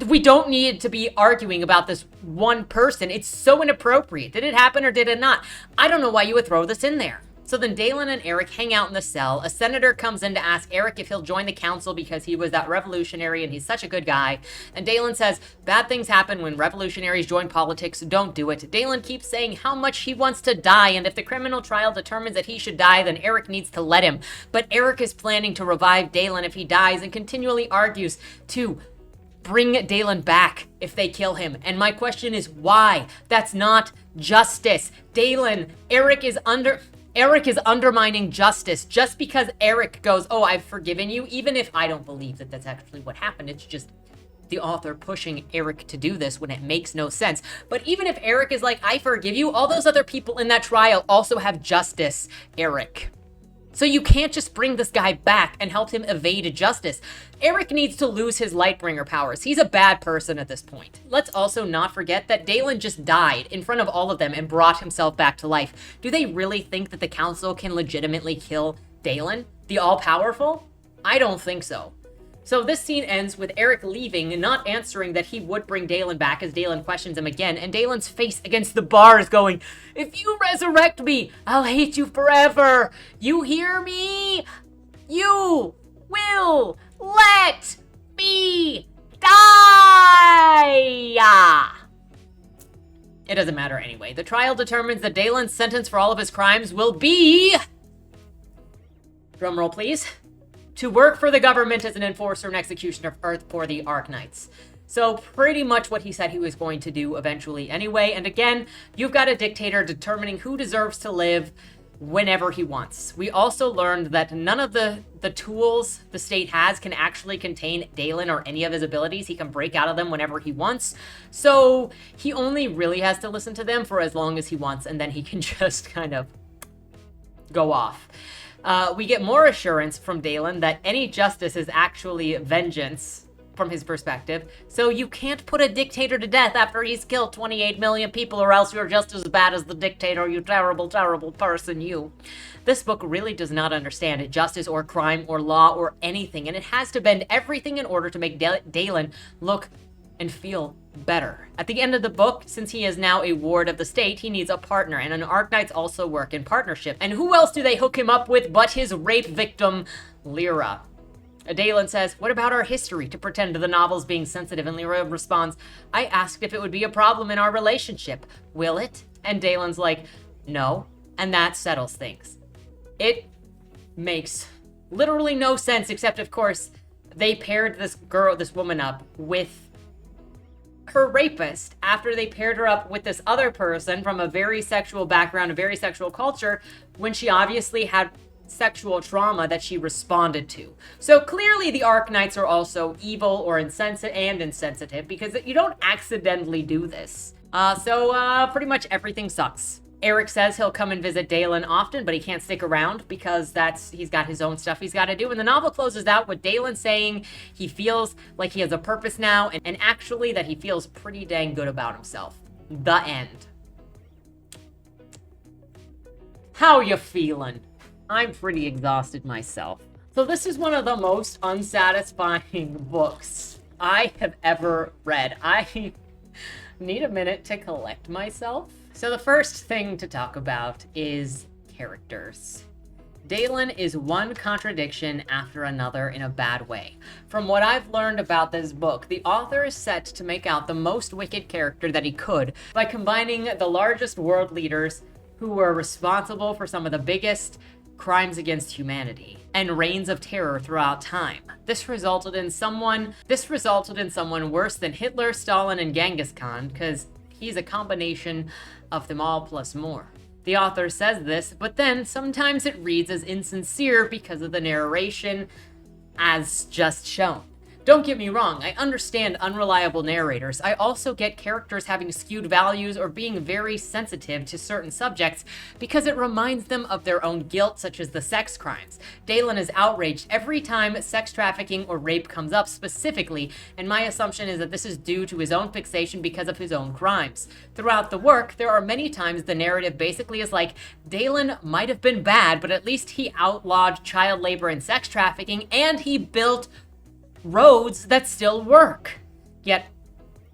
we don't need to be arguing about this one person. It's so inappropriate. Did it happen or did it not? I don't know why you would throw this in there. So then Dalen and Eric hang out in the cell. A senator comes in to ask Eric if he'll join the council because he was that revolutionary and he's such a good guy. And Dalen says, bad things happen when revolutionaries join politics. Don't do it. Dalen keeps saying how much he wants to die, and if the criminal trial determines that he should die, then Eric needs to let him. But Eric is planning to revive Dalen if he dies and continually argues to bring Dalen back if they kill him. And my question is, why? That's not justice. Dalen, Eric is undermining justice just because Eric goes, oh, I've forgiven you, even if I don't believe that that's actually what happened. It's just the author pushing Eric to do this when it makes no sense. But even if Eric is like, I forgive you, all those other people in that trial also have justice, Eric. So you can't just bring this guy back and help him evade justice. Eric needs to lose his Lightbringer powers. He's a bad person at this point. Let's also not forget that Dalen just died in front of all of them and brought himself back to life. Do they really think that the Council can legitimately kill Dalen, the all-powerful? I don't think so. So this scene ends with Eric leaving and not answering that he would bring Dalen back as Dalen questions him again, and Dalen's face against the bars going, "If you resurrect me, I'll hate you forever. You hear me? You will let me die." It doesn't matter anyway. The trial determines that Dalen's sentence for all of his crimes will be... drumroll please. To work for the government as an enforcer and executioner for the Arknights. So pretty much what he said he was going to do eventually anyway. And again, you've got a dictator determining who deserves to live whenever he wants. We also learned that none of the tools the state has can actually contain Dalen or any of his abilities. He can break out of them whenever he wants. So he only really has to listen to them for as long as he wants, and then he can just kind of go off. We get more assurance from Dalen that any justice is actually vengeance from his perspective. So you can't put a dictator to death after he's killed 28 million people, or else you're just as bad as the dictator, you terrible, terrible person, you. This book really does not understand justice or crime or law or anything, and it has to bend everything in order to make Dalen look and feel better. At the end of the book, since he is now a ward of the state, he needs a partner, and Arknights also work in partnership. And who else do they hook him up with but his rape victim, Lyra? Dalen says, "What about our history?" to pretend to the novel's being sensitive, and Lyra responds, "I asked if it would be a problem in our relationship. Will it?" And Dalen's like, "No," and that settles things. It makes literally no sense, except of course, they paired this woman up with her rapist after they paired her up with this other person from a very sexual background, a very sexual culture, when she obviously had sexual trauma that she responded to. So clearly the Arknights are also evil or insensitive, because you don't accidentally do this. So pretty much everything sucks. Eric says he'll come and visit Dalen often, but he can't stick around because he's got his own stuff he's got to do. And the novel closes out with Dalen saying he feels like he has a purpose now, and actually that he feels pretty dang good about himself. The end. How you feeling? I'm pretty exhausted myself. So this is one of the most unsatisfying books I have ever read. I need a minute to collect myself. So the first thing to talk about is characters. Dalen is one contradiction after another in a bad way. From what I've learned about this book, the author is set to make out the most wicked character that he could by combining the largest world leaders who were responsible for some of the biggest crimes against humanity and reigns of terror throughout time. This resulted in someone worse than Hitler, Stalin, and Genghis Khan, because he's a combination of them all plus more. The author says this, but then sometimes it reads as insincere because of the narration as just shown. Don't get me wrong, I understand unreliable narrators. I also get characters having skewed values or being very sensitive to certain subjects because it reminds them of their own guilt, such as the sex crimes. Dalen is outraged every time sex trafficking or rape comes up specifically, and my assumption is that this is due to his own fixation because of his own crimes. Throughout the work, there are many times the narrative basically is like, Dalen might have been bad, but at least he outlawed child labor and sex trafficking, and he built roads that still work. Yet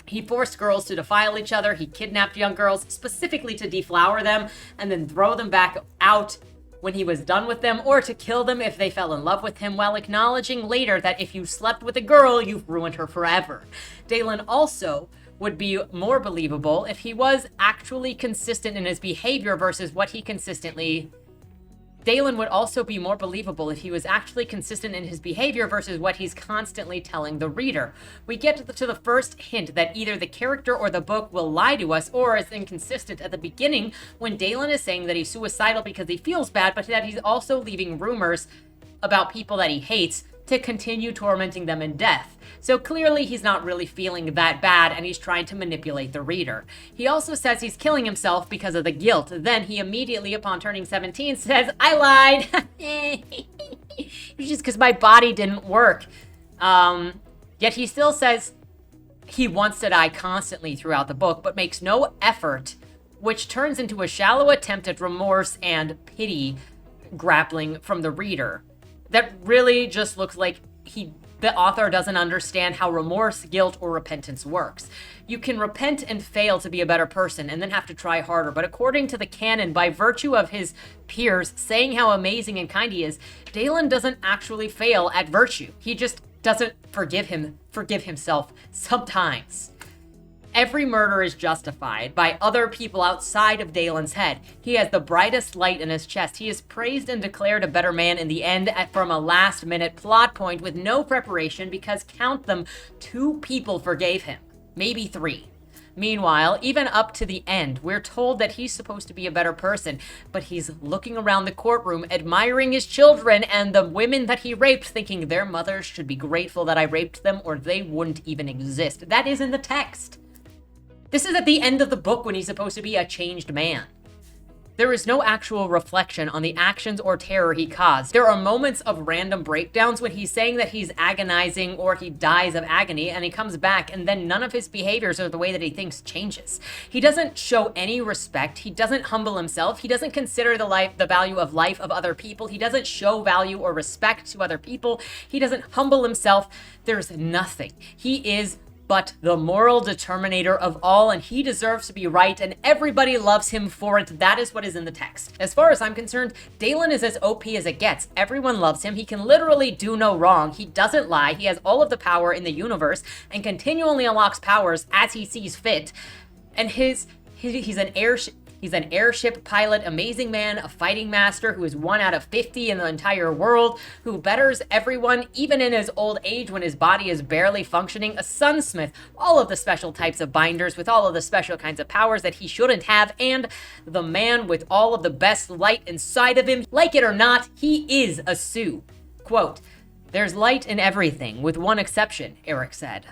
he forced girls to defile each other. He kidnapped young girls specifically to deflower them and then throw them back out when he was done with them, or to kill them if they fell in love with him, while acknowledging later that if you slept with a girl, you've ruined her forever. Dalen also would be more believable if he was actually consistent in his behavior versus what he consistently Dalen would also be more believable if he was actually consistent in his behavior versus what he's constantly telling the reader. We get to the first hint that either the character or the book will lie to us, or is inconsistent at the beginning when Dalen is saying that he's suicidal because he feels bad, but that he's also leaving rumors about people that he hates to continue tormenting them in death. So clearly he's not really feeling that bad, and he's trying to manipulate the reader. He also says he's killing himself because of the guilt. Then he immediately, upon turning 17, says, I lied. It's just because my body didn't work. Yet he still says he wants to die constantly throughout the book, but makes no effort, which turns into a shallow attempt at remorse and pity grappling from the reader. That really just looks like the author doesn't understand how remorse, guilt, or repentance works. You can repent and fail to be a better person and then have to try harder. But according to the canon, by virtue of his peers saying how amazing and kind he is, Dalen doesn't actually fail at virtue. He just doesn't forgive himself sometimes. Every murder is justified by other people outside of Dalen's head. He has the brightest light in his chest. He is praised and declared a better man in the end from a last-minute plot point with no preparation because, count them, 2 people forgave him. Maybe 3. Meanwhile, even up to the end, we're told that he's supposed to be a better person, but he's looking around the courtroom, admiring his children and the women that he raped, thinking their mothers should be grateful that I raped them or they wouldn't even exist. That is in the text. This is at the end of the book when he's supposed to be a changed man. There is no actual reflection on the actions or terror he caused. There are moments of random breakdowns when he's saying that he's agonizing or he dies of agony and he comes back, and then none of his behaviors or the way that he thinks changes. He doesn't show any respect. He doesn't humble himself. He doesn't consider the value of life of other people. He doesn't show value or respect to other people. He doesn't humble himself. There's nothing. He is but the moral determinator of all, and he deserves to be right, and everybody loves him for it. That is what is in the text. As far as I'm concerned, Dalen is as OP as it gets. Everyone loves him. He can literally do no wrong. He doesn't lie. He has all of the power in the universe and continually unlocks powers as he sees fit. And he's an airship. He's an airship pilot, amazing man, a fighting master who is 1 out of 50 in the entire world, who betters everyone, even in his old age when his body is barely functioning, a sunsmith, all of the special types of binders with all of the special kinds of powers that he shouldn't have, and the man with all of the best light inside of him. Like it or not, he is a Sioux. Quote, "There's light in everything, with one exception," Eric said.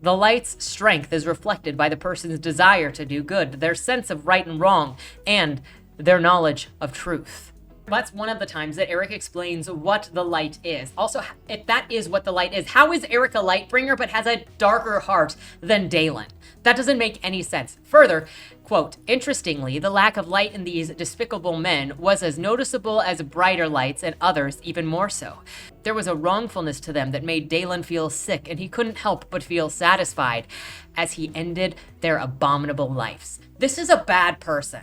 The light's strength is reflected by the person's desire to do good, their sense of right and wrong, and their knowledge of truth. That's one of the times that Eric explains what the light is. Also, if that is what the light is, how is Eric a light bringer but has a darker heart than Dalen? That doesn't make any sense. Further, quote, "Interestingly, the lack of light in these despicable men was as noticeable as brighter lights, and others even more so. There was a wrongfulness to them that made Dalen feel sick, and he couldn't help but feel satisfied as he ended their abominable lives." This is a bad person.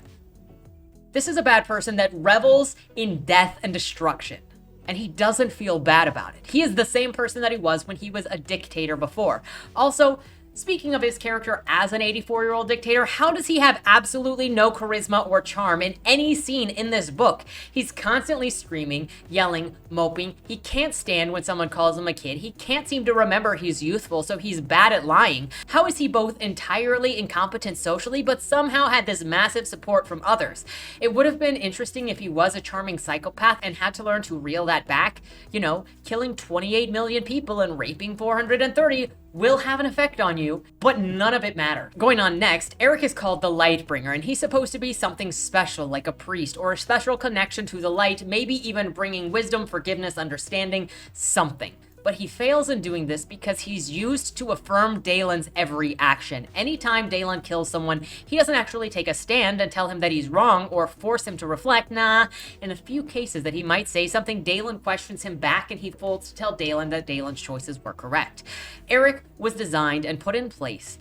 This is a bad person that revels in death and destruction, and he doesn't feel bad about it. He is the same person that he was when he was a dictator before. Also, speaking of his character as an 84-year-old dictator, how does he have absolutely no charisma or charm in any scene in this book? He's constantly screaming, yelling, moping. He can't stand when someone calls him a kid. He can't seem to remember he's youthful, so he's bad at lying. How is he both entirely incompetent socially, but somehow had this massive support from others? It would have been interesting if he was a charming psychopath and had to learn to reel that back. You know, killing 28 million people and raping 430 will have an effect on you, but none of it mattered. Going on next, Eric is called the Lightbringer, and he's supposed to be something special, like a priest, or a special connection to the light, maybe even bringing wisdom, forgiveness, understanding, something. But he fails in doing this because he's used to affirm Dalen's every action. Anytime Dalen kills someone, he doesn't actually take a stand and tell him that he's wrong or force him to reflect. Nah, in a few cases that he might say something, Dalen questions him back and he folds to tell Dalen that Dalen's choices were correct. Eric was designed and put in place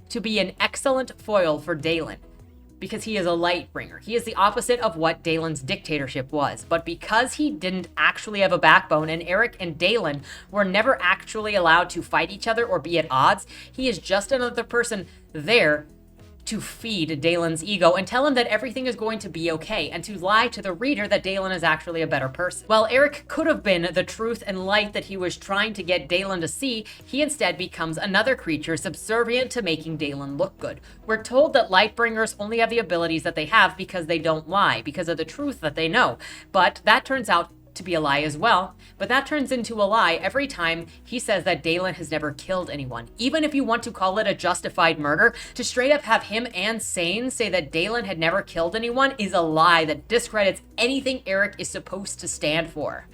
to be an excellent foil for Dalen, because he is a light bringer. He is the opposite of what Dalen's dictatorship was. But because he didn't actually have a backbone, and Eric and Dalen were never actually allowed to fight each other or be at odds, he is just another person there to feed Dalen's ego and tell him that everything is going to be okay, and to lie to the reader that Dalen is actually a better person. While Eric could have been the truth and light that he was trying to get Dalen to see, he instead becomes another creature subservient to making Dalen look good. We're told that Lightbringers only have the abilities that they have because they don't lie, because of the truth that they know. But that turns out to be a lie as well, but that turns into a lie every time he says that Dalen has never killed anyone. Even if you want to call it a justified murder, to straight up have him and Sane say that Dalen had never killed anyone is a lie that discredits anything Eric is supposed to stand for.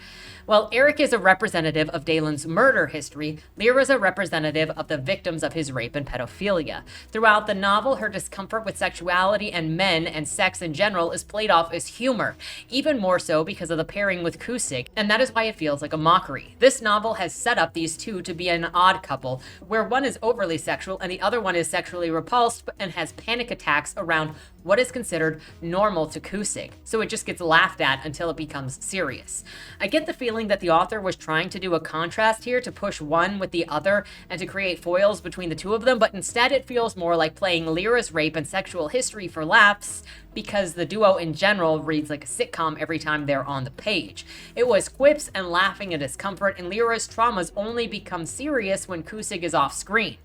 While Eric is a representative of Dalen's murder history, Lyra's a representative of the victims of his rape and pedophilia. Throughout the novel, her discomfort with sexuality and men and sex in general is played off as humor, even more so because of the pairing with Kusig, and that is why it feels like a mockery. This novel has set up these two to be an odd couple, where one is overly sexual and the other one is sexually repulsed and has panic attacks around what is considered normal to Kusig, so it just gets laughed at until it becomes serious. I get the feeling that the author was trying to do a contrast here to push one with the other and to create foils between the two of them, but instead it feels more like playing Lyra's rape and sexual history for laughs because the duo in general reads like a sitcom every time they're on the page. It was quips and laughing and discomfort, and Lyra's traumas only become serious when Kusig is off screen.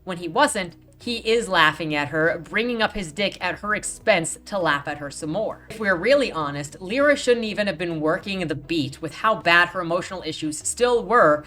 When he wasn't, he is laughing at her, bringing up his dick at her expense to laugh at her some more. If we're really honest, Lyra shouldn't even have been working the beat with how bad her emotional issues still were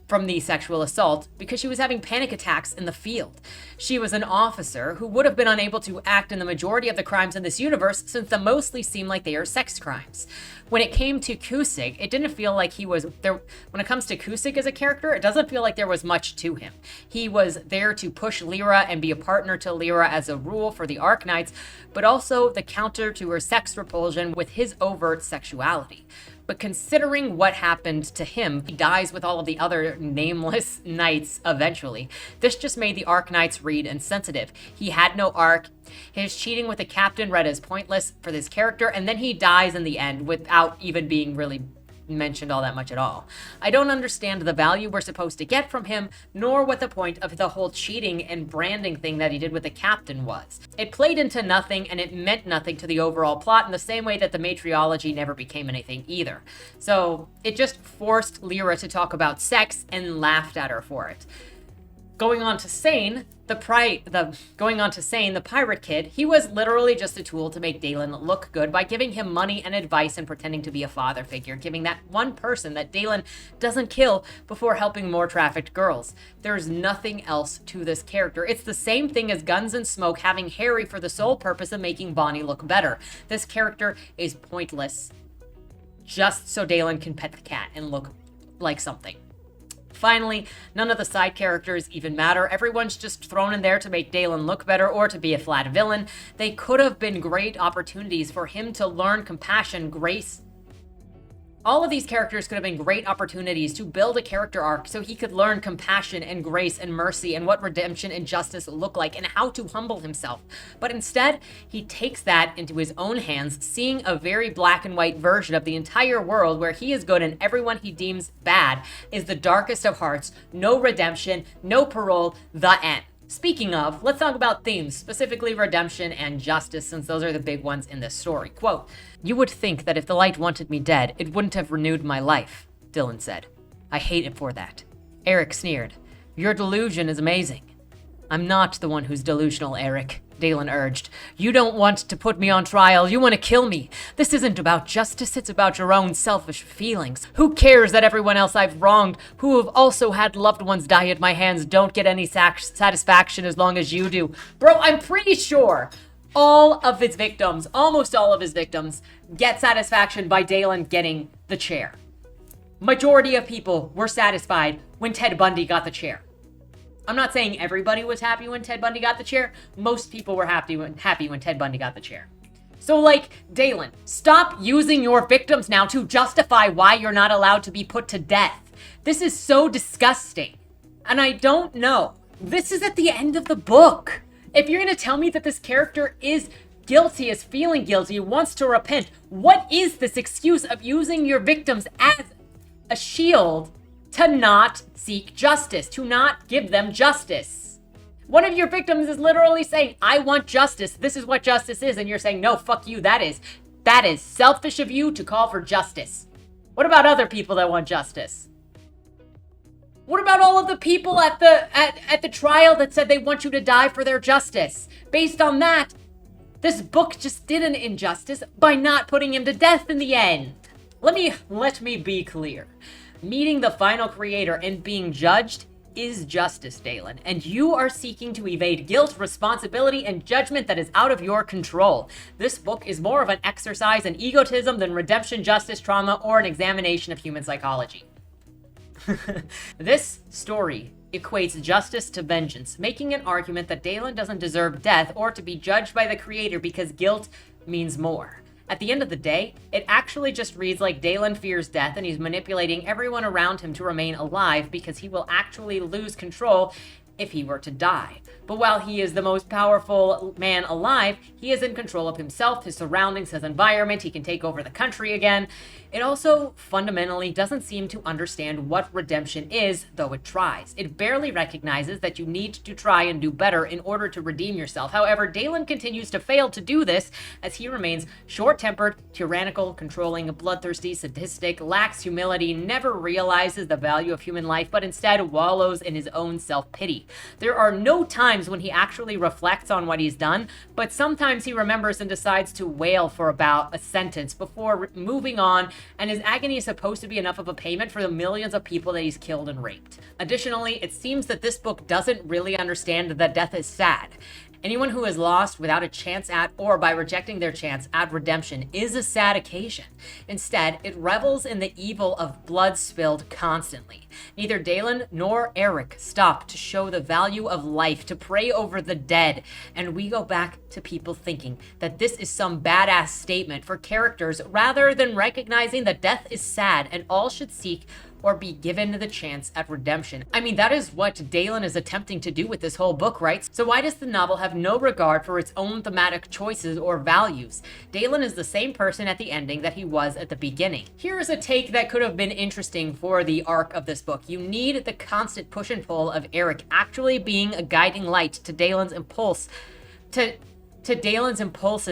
from the sexual assault because she was having panic attacks in the field. She was an officer who would have been unable to act in the majority of the crimes in this universe since they mostly seem like they are sex crimes. When it came to Kusig, it didn't feel like he was there. When it comes to Kusig as a character, it doesn't feel like there was much to him. He was there to push Lyra and be a partner to Lyra as a rule for the Arknights, but also the counter to her sex repulsion with his overt sexuality. But considering what happened to him, he dies with all of the other nameless knights eventually. This just made the Arknights read insensitive. He had no arc. His cheating with the captain read as pointless for this character, and then he dies in the end without even being really mentioned all that much at all. I don't understand the value we're supposed to get from him, nor what the point of the whole cheating and branding thing that he did with the captain was. It played into nothing, and it meant nothing to the overall plot in the same way that the matriology never became anything either. So it just forced Lyra to talk about sex and laughed at her for it. Going on to Sane, the pirate kid, he was literally just a tool to make Dalen look good by giving him money and advice and pretending to be a father figure, giving that one person that Dalen doesn't kill before helping more trafficked girls. There's nothing else to this character. It's the same thing as Guns and Smoke having Harry for the sole purpose of making Bonnie look better. This character is pointless just so Dalen can pet the cat and look like something. Finally, none of the side characters even matter. Everyone's just thrown in there to make Dalen look better or to be a flat villain. They could have been great opportunities for him to learn compassion, grace. All of these characters could have been great opportunities to build a character arc so he could learn compassion and grace and mercy and what redemption and justice look like and how to humble himself. But instead, he takes that into his own hands, seeing a very black and white version of the entire world where he is good and everyone he deems bad is the darkest of hearts, no redemption, no parole, the end. Speaking of, let's talk about themes, specifically redemption and justice, since those are the big ones in this story. Quote, "You would think that if the light wanted me dead, it wouldn't have renewed my life," Dylan said. "I hate it for that." Eric sneered. "Your delusion is amazing." "I'm not the one who's delusional, Eric," Dalen urged. "You don't want to put me on trial. You want to kill me. This isn't about justice. It's about your own selfish feelings. Who cares that everyone else I've wronged, who have also had loved ones die at my hands, don't get any satisfaction as long as you do?" Bro, I'm pretty sure all of his victims, almost all of his victims, get satisfaction by Dalen getting the chair. Majority of people were satisfied when Ted Bundy got the chair. I'm not saying everybody was happy when Ted Bundy got the chair. Most people were happy when Ted Bundy got the chair. So, Dalen, stop using your victims now to justify why you're not allowed to be put to death. This is so disgusting. And I don't know. This is at the end of the book. If you're going to tell me that this character is guilty, is feeling guilty, wants to repent, what is this excuse of using your victims as a shield to not seek justice, to not give them justice? One of your victims is literally saying, "I want justice. This is what justice is." And you're saying, "No, fuck you. That is selfish of you to call for justice." What about other people that want justice? What about all of the people at the trial that said they want you to die for their justice? Based on that, this book just did an injustice by not putting him to death in the end. Let me be clear. Meeting the final creator and being judged is justice, Dalen, and you are seeking to evade guilt, responsibility, and judgment that is out of your control. This book is more of an exercise in egotism than redemption, justice, trauma, or an examination of human psychology. This story equates justice to vengeance, making an argument that Dalen doesn't deserve death or to be judged by the creator because guilt means more. At the end of the day, it actually just reads like Dalen fears death and he's manipulating everyone around him to remain alive because he will actually lose control if he were to die. But while he is the most powerful man alive, he is in control of himself, his surroundings, his environment. He can take over the country again. It also fundamentally doesn't seem to understand what redemption is, though it tries. It barely recognizes that you need to try and do better in order to redeem yourself. However, Dalen continues to fail to do this as he remains short-tempered, tyrannical, controlling, bloodthirsty, sadistic, lacks humility, never realizes the value of human life, but instead wallows in his own self-pity. There are no times when he actually reflects on what he's done, but sometimes he remembers and decides to wail for about a sentence before moving on, and his agony is supposed to be enough of a payment for the millions of people that he's killed and raped. Additionally, it seems that this book doesn't really understand that death is sad. Anyone who is lost without a chance at, or by rejecting their chance at redemption, is a sad occasion. Instead, it revels in the evil of blood spilled constantly. Neither Dalen nor Eric stop to show the value of life, to pray over the dead, and we go back to people thinking that this is some badass statement for characters rather than recognizing that death is sad and all should seek or be given the chance at redemption. I mean, that is what Dalen is attempting to do with this whole book, right? So why does the novel have no regard for its own thematic choices or values? Dalen is the same person at the ending that he was at the beginning. Here is a take that could have been interesting for the arc of this book. You need the constant push and pull of Eric actually being a guiding light to Dalen's impulses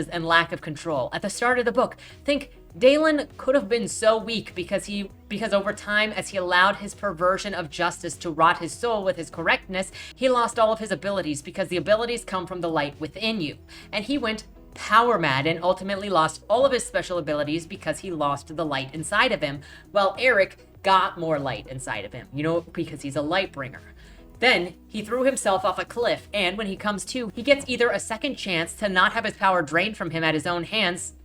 and lack of control. At the start of the book, think Dalen could have been so weak because over time, as he allowed his perversion of justice to rot his soul with his correctness, he lost all of his abilities because the abilities come from the light within you. And he went power mad and ultimately lost all of his special abilities because he lost the light inside of him, while Eric got more light inside of him, because he's a light bringer. Then he threw himself off a cliff, and when he comes to, he gets either a second chance to not have his power drained from him at his own hands.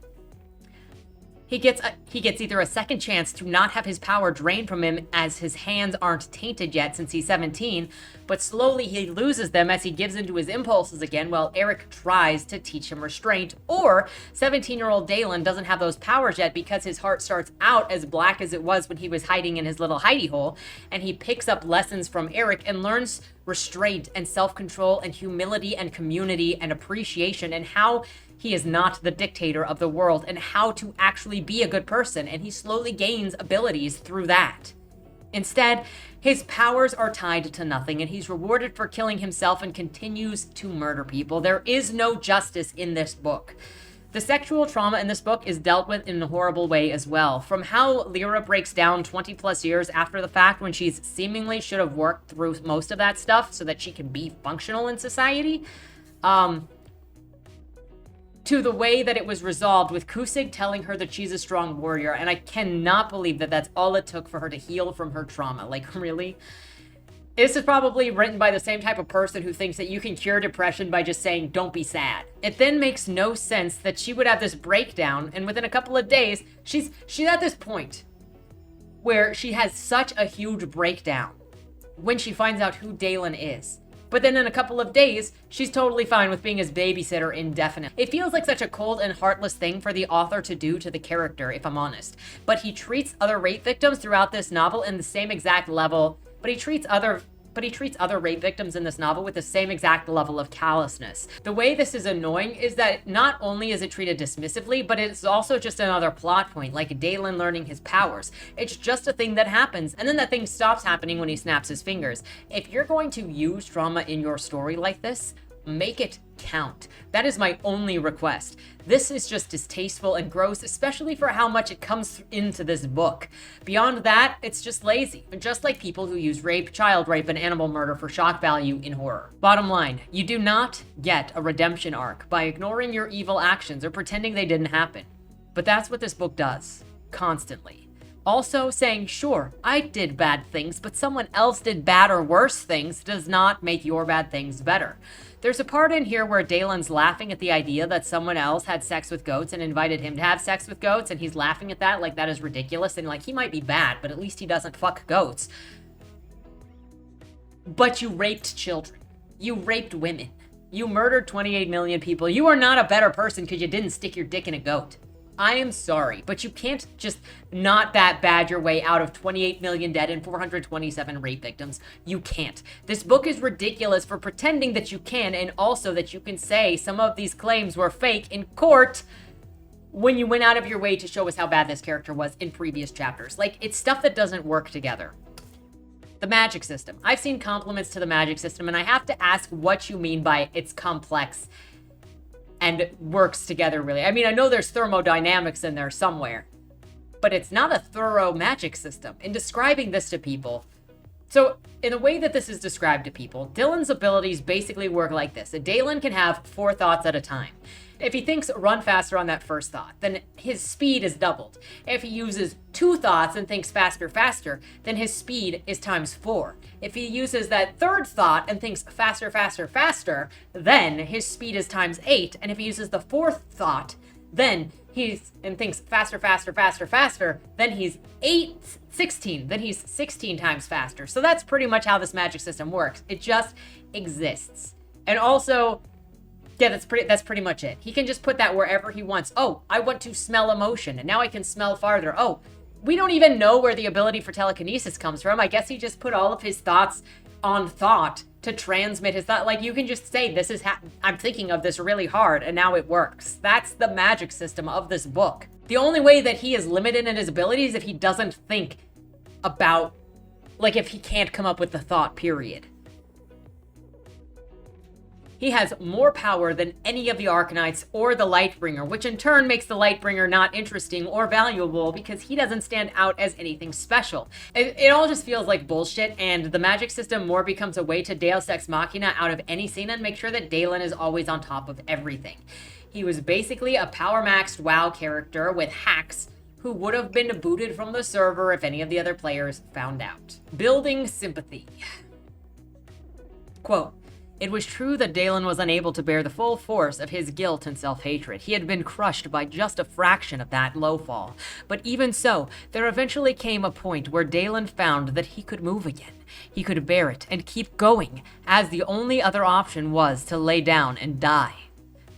He gets either a second chance to not have his power drained from him as his hands aren't tainted yet since he's 17, but slowly he loses them as he gives into his impulses again while Eric tries to teach him restraint, or 17-year-old Dalen doesn't have those powers yet because his heart starts out as black as it was when he was hiding in his little hidey hole, and he picks up lessons from Eric and learns restraint and self-control and humility and community and appreciation and how he is not the dictator of the world and how to actually be a good person, and he slowly gains abilities through that. Instead, his powers are tied to nothing, and he's rewarded for killing himself and continues to murder people. There is no justice in this book. The sexual trauma in this book is dealt with in a horrible way as well. From how Lyra breaks down 20 plus years after the fact when she's seemingly should have worked through most of that stuff so that she can be functional in society, to the way that it was resolved with Kusig telling her that she's a strong warrior, and I cannot believe that that's all it took for her to heal from her trauma. Like, really? This is probably written by the same type of person who thinks that you can cure depression by just saying, don't be sad. It then makes no sense that she would have this breakdown, and within a couple of days, she's at this point where she has such a huge breakdown when she finds out who Dalen is. But then in a couple of days, she's totally fine with being his babysitter indefinitely. It feels like such a cold and heartless thing for the author to do to the character, if I'm honest. But he treats other rape victims throughout this novel in the same exact level, but he treats other rape victims in this novel with the same exact level of callousness. The way this is annoying is that not only is it treated dismissively, but it's also just another plot point, like Dalen learning his powers. It's just a thing that happens, and then that thing stops happening when he snaps his fingers. If you're going to use trauma in your story like this, make it count. That is my only request. This is just distasteful and gross, especially for how much it comes into this book. Beyond that, it's just lazy, just like people who use rape, child rape, and animal murder for shock value in horror. Bottom line, you do not get a redemption arc by ignoring your evil actions or pretending they didn't happen. But that's what this book does. constantly. Also, saying, sure, I did bad things, but someone else did bad or worse things does not make your bad things better. There's a part in here where Dalen's laughing at the idea that someone else had sex with goats and invited him to have sex with goats, and he's laughing at that like that is ridiculous, and like, he might be bad, but at least he doesn't fuck goats. But you raped children. You raped women. You murdered 28 million people. You are not a better person because you didn't stick your dick in a goat. I am sorry, but you can't just not that bad your way out of 28 million dead and 427 rape victims. You can't. This book is ridiculous for pretending that you can, and also that you can say some of these claims were fake in court when you went out of your way to show us how bad this character was in previous chapters. Like, it's stuff that doesn't work together. The magic system. I've seen compliments to the magic system, and I have to ask what you mean by it's complex and works together, really. I mean, I know there's thermodynamics in there somewhere, but it's not a thorough magic system. In describing this to people, so in the way that this is described to people, Dylan's abilities basically work like this. A Dalen can have 4 thoughts at a time. If he thinks run faster on that first thought, then his speed is doubled. If he uses 2 thoughts and thinks faster, then his speed is times 4. If he uses that third thought and thinks faster, then his speed is times 8. And if he uses the 4th thought, then thinks faster, then he's 16. Then he's 16 times faster. So that's pretty much how this magic system works. It just exists. And also, yeah, that's pretty much it. He can just put that wherever he wants. Oh, I want to smell emotion, and now I can smell farther. Oh, we don't even know where the ability for telekinesis comes from. I guess he just put all of his thoughts on thought to transmit his thought. Like, you can just say, this is I'm thinking of this really hard, and now it works. That's the magic system of this book. The only way that he is limited in his abilities is if he doesn't think about, like, if he can't come up with the thought, period. He has more power than any of the Arcanites or the Lightbringer, which in turn makes the Lightbringer not interesting or valuable because he doesn't stand out as anything special. It all just feels like bullshit, and the magic system more becomes a way to Deus Ex Machina out of any scene and make sure that Dalen is always on top of everything. He was basically a power-maxed WoW character with hacks who would have been booted from the server if any of the other players found out. Building sympathy. Quote, "It was true that Dalen was unable to bear the full force of his guilt and self-hatred. He had been crushed by just a fraction of that low fall. But even so, there eventually came a point where Dalen found that he could move again. He could bear it and keep going, as the only other option was to lay down and die.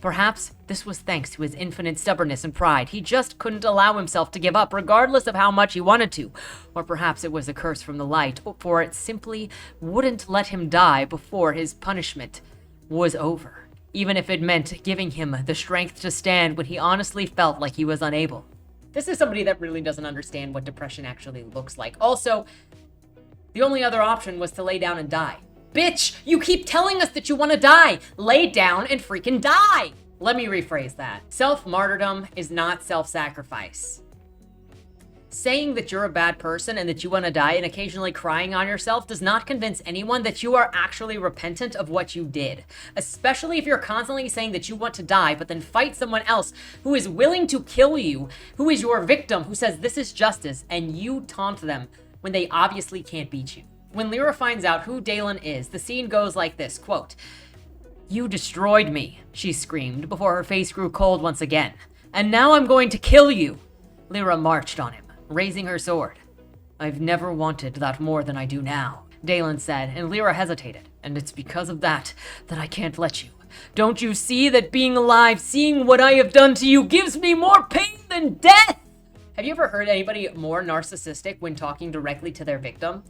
Perhaps this was thanks to his infinite stubbornness and pride. He just couldn't allow himself to give up, regardless of how much he wanted to. Or perhaps it was a curse from the light, for it simply wouldn't let him die before his punishment was over, even if it meant giving him the strength to stand when he honestly felt like he was unable." This is somebody that really doesn't understand what depression actually looks like. Also, the only other option was to lay down and die. Bitch, you keep telling us that you want to die. Lay down and freaking die. Let me rephrase that. Self-martyrdom is not self-sacrifice. Saying that you're a bad person and that you want to die and occasionally crying on yourself does not convince anyone that you are actually repentant of what you did. Especially if you're constantly saying that you want to die, but then fight someone else who is willing to kill you, who is your victim, who says this is justice, and you taunt them when they obviously can't beat you. When Lyra finds out who Dalen is, the scene goes like this, quote, "You destroyed me," she screamed before her face grew cold once again. "And now I'm going to kill you." Lyra marched on him, raising her sword. "I've never wanted that more than I do now," Dalen said, and Lyra hesitated. "And it's because of that I can't let you. Don't you see that being alive, seeing what I have done to you, gives me more pain than death?" Have you ever heard anybody more narcissistic when talking directly to their victim?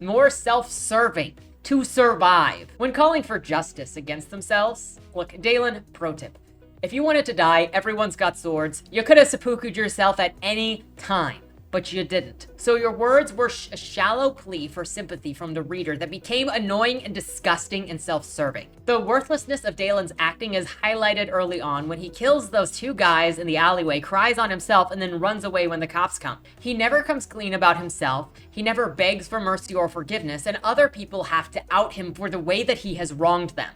More self-serving to survive. When calling for justice against themselves, look, Dalen, pro tip. If you wanted to die, everyone's got swords. You could have seppuku'd yourself at any time. but you didn't. So your words were a shallow plea for sympathy from the reader that became annoying and disgusting and self-serving. The worthlessness of Dalen's acting is highlighted early on when he kills those two guys in the alleyway, cries on himself, and then runs away when the cops come. He never comes clean about himself, he never begs for mercy or forgiveness, and other people have to out him for the way that he has wronged them.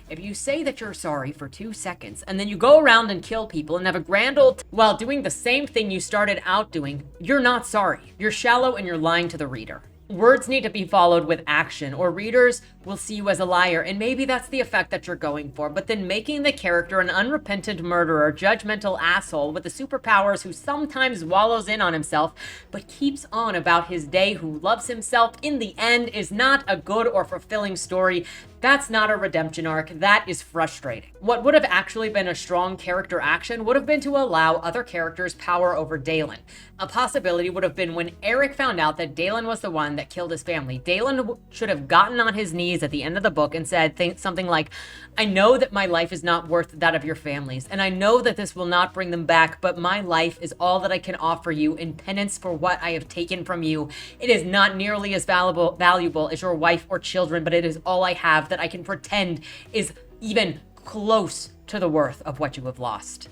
If you say that you're sorry for 2 seconds and then you go around and kill people and have a grand old while doing the same thing you started out doing, you're not sorry. You're shallow and you're lying to the reader. Words need to be followed with action, or readers will see you as a liar, and maybe that's the effect that you're going for, but then making the character an unrepentant murderer, judgmental asshole with the superpowers who sometimes wallows in on himself, but keeps on about his day, who loves himself in the end, is not a good or fulfilling story. That's not a redemption arc. That is frustrating. What would have actually been a strong character action would have been to allow other characters power over Dalen. A possibility would have been when Eric found out that Dalen was the one that killed his family. Dalen should have gotten on his knees at the end of the book and said something like, I know that my life is not worth that of your family's, and I know that this will not bring them back, but my life is all that I can offer you in penance for what I have taken from you. It is not nearly as valuable as your wife or children, but it is all I have that I can pretend is even close to the worth of what you have lost.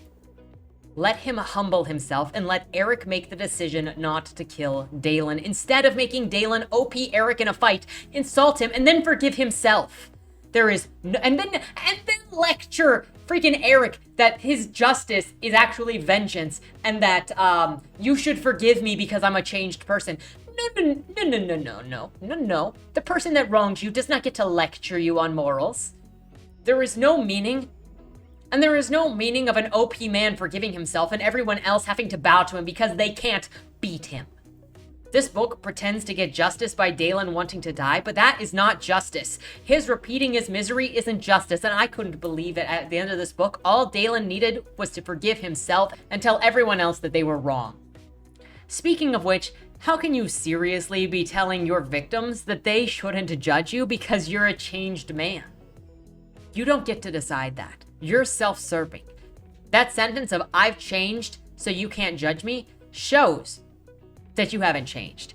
Let him humble himself and let Eric make the decision not to kill Dalen. Instead of making Dalen OP Eric in a fight, insult him and then forgive himself. There is no, and then lecture freaking Eric that his justice is actually vengeance and that you should forgive me because I'm a changed person. No. The person that wrongs you does not get to lecture you on morals. There is no meaning. And there is no meaning of an OP man forgiving himself and everyone else having to bow to him because they can't beat him. This book pretends to get justice by Dalen wanting to die, but that is not justice. His repeating his misery isn't justice, and I couldn't believe it at the end of this book. All Dalen needed was to forgive himself and tell everyone else that they were wrong. Speaking of which, how can you seriously be telling your victims that they shouldn't judge you because you're a changed man? You don't get to decide that. You're self-serving. That sentence of I've changed so you can't judge me shows that you haven't changed.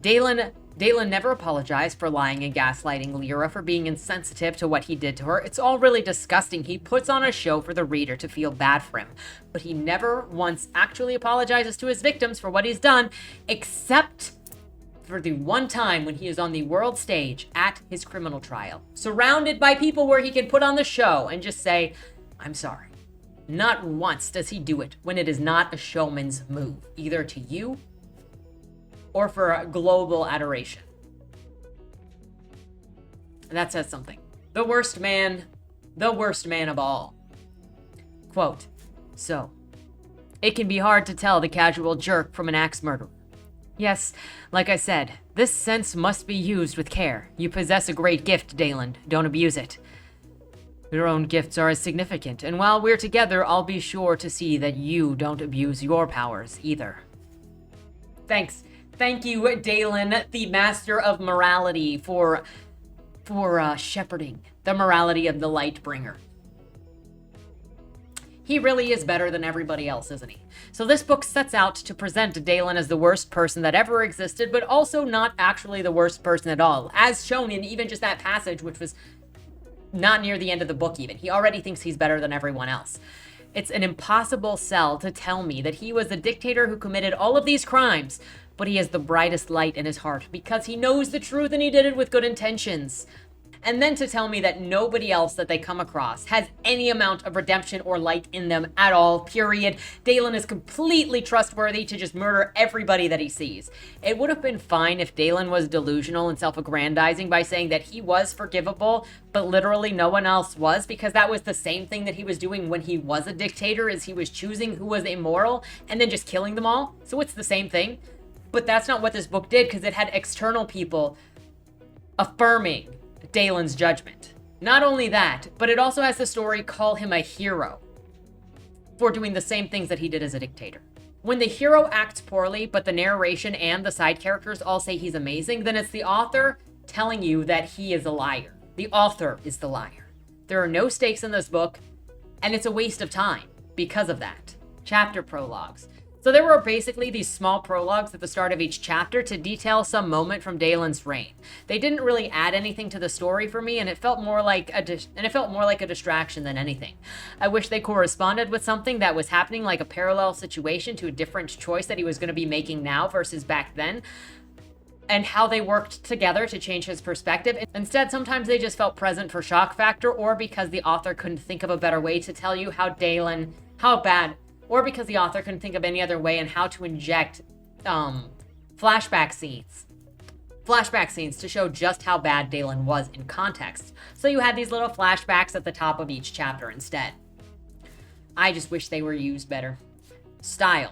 Dalen never apologized for lying and gaslighting Lyra, for being insensitive to what he did to her. It's all really disgusting. He puts on a show for the reader to feel bad for him, but he never once actually apologizes to his victims for what he's done, except for the one time when he is on the world stage at his criminal trial, surrounded by people where he can put on the show and just say, I'm sorry. Not once does he do it when it is not a showman's move, either to you or for a global adoration. And that says something. The worst man of all. Quote, so, it can be hard to tell the casual jerk from an axe murderer. Yes, like I said, this sense must be used with care. You possess a great gift, Dalen. Don't abuse it. Your own gifts are as significant, and while we're together, I'll be sure to see that you don't abuse your powers either. Thanks. Thank you, Dalen, the master of morality, for shepherding the morality of the Lightbringer. He really is better than everybody else, isn't he? So this book sets out to present Dalen as the worst person that ever existed, but also not actually the worst person at all, as shown in even just that passage, which was not near the end of the book even. He already thinks he's better than everyone else. It's an impossible sell to tell me that he was a dictator who committed all of these crimes, but he has the brightest light in his heart because he knows the truth and he did it with good intentions. And then to tell me that nobody else that they come across has any amount of redemption or light in them at all, period. Dalen is completely trustworthy to just murder everybody that he sees. It would have been fine if Dalen was delusional and self-aggrandizing by saying that he was forgivable, but literally no one else was, because that was the same thing that he was doing when he was a dictator, is he was choosing who was immoral and then just killing them all. So it's the same thing. But that's not what this book did, because it had external people affirming Dalen's judgment. Not only that, but it also has the story call him a hero for doing the same things that he did as a dictator. When the hero acts poorly, but the narration and the side characters all say he's amazing, then it's the author telling you that he is a liar. The author is the liar. There are no stakes in this book, and it's a waste of time because of that. Chapter prologues. So there were basically these small prologues at the start of each chapter to detail some moment from Dalen's reign. They didn't really add anything to the story for me, and it felt more like a distraction than anything. I wish they corresponded with something that was happening, like a parallel situation to a different choice that he was going to be making now versus back then, and how they worked together to change his perspective. Instead, sometimes they just felt present for shock factor, or because the author couldn't think of a better way to tell you how bad, or because the author couldn't think of any other way on how to inject flashback scenes to show just how bad Dalen was in context. So you had these little flashbacks at the top of each chapter instead. I just wish they were used better. Style.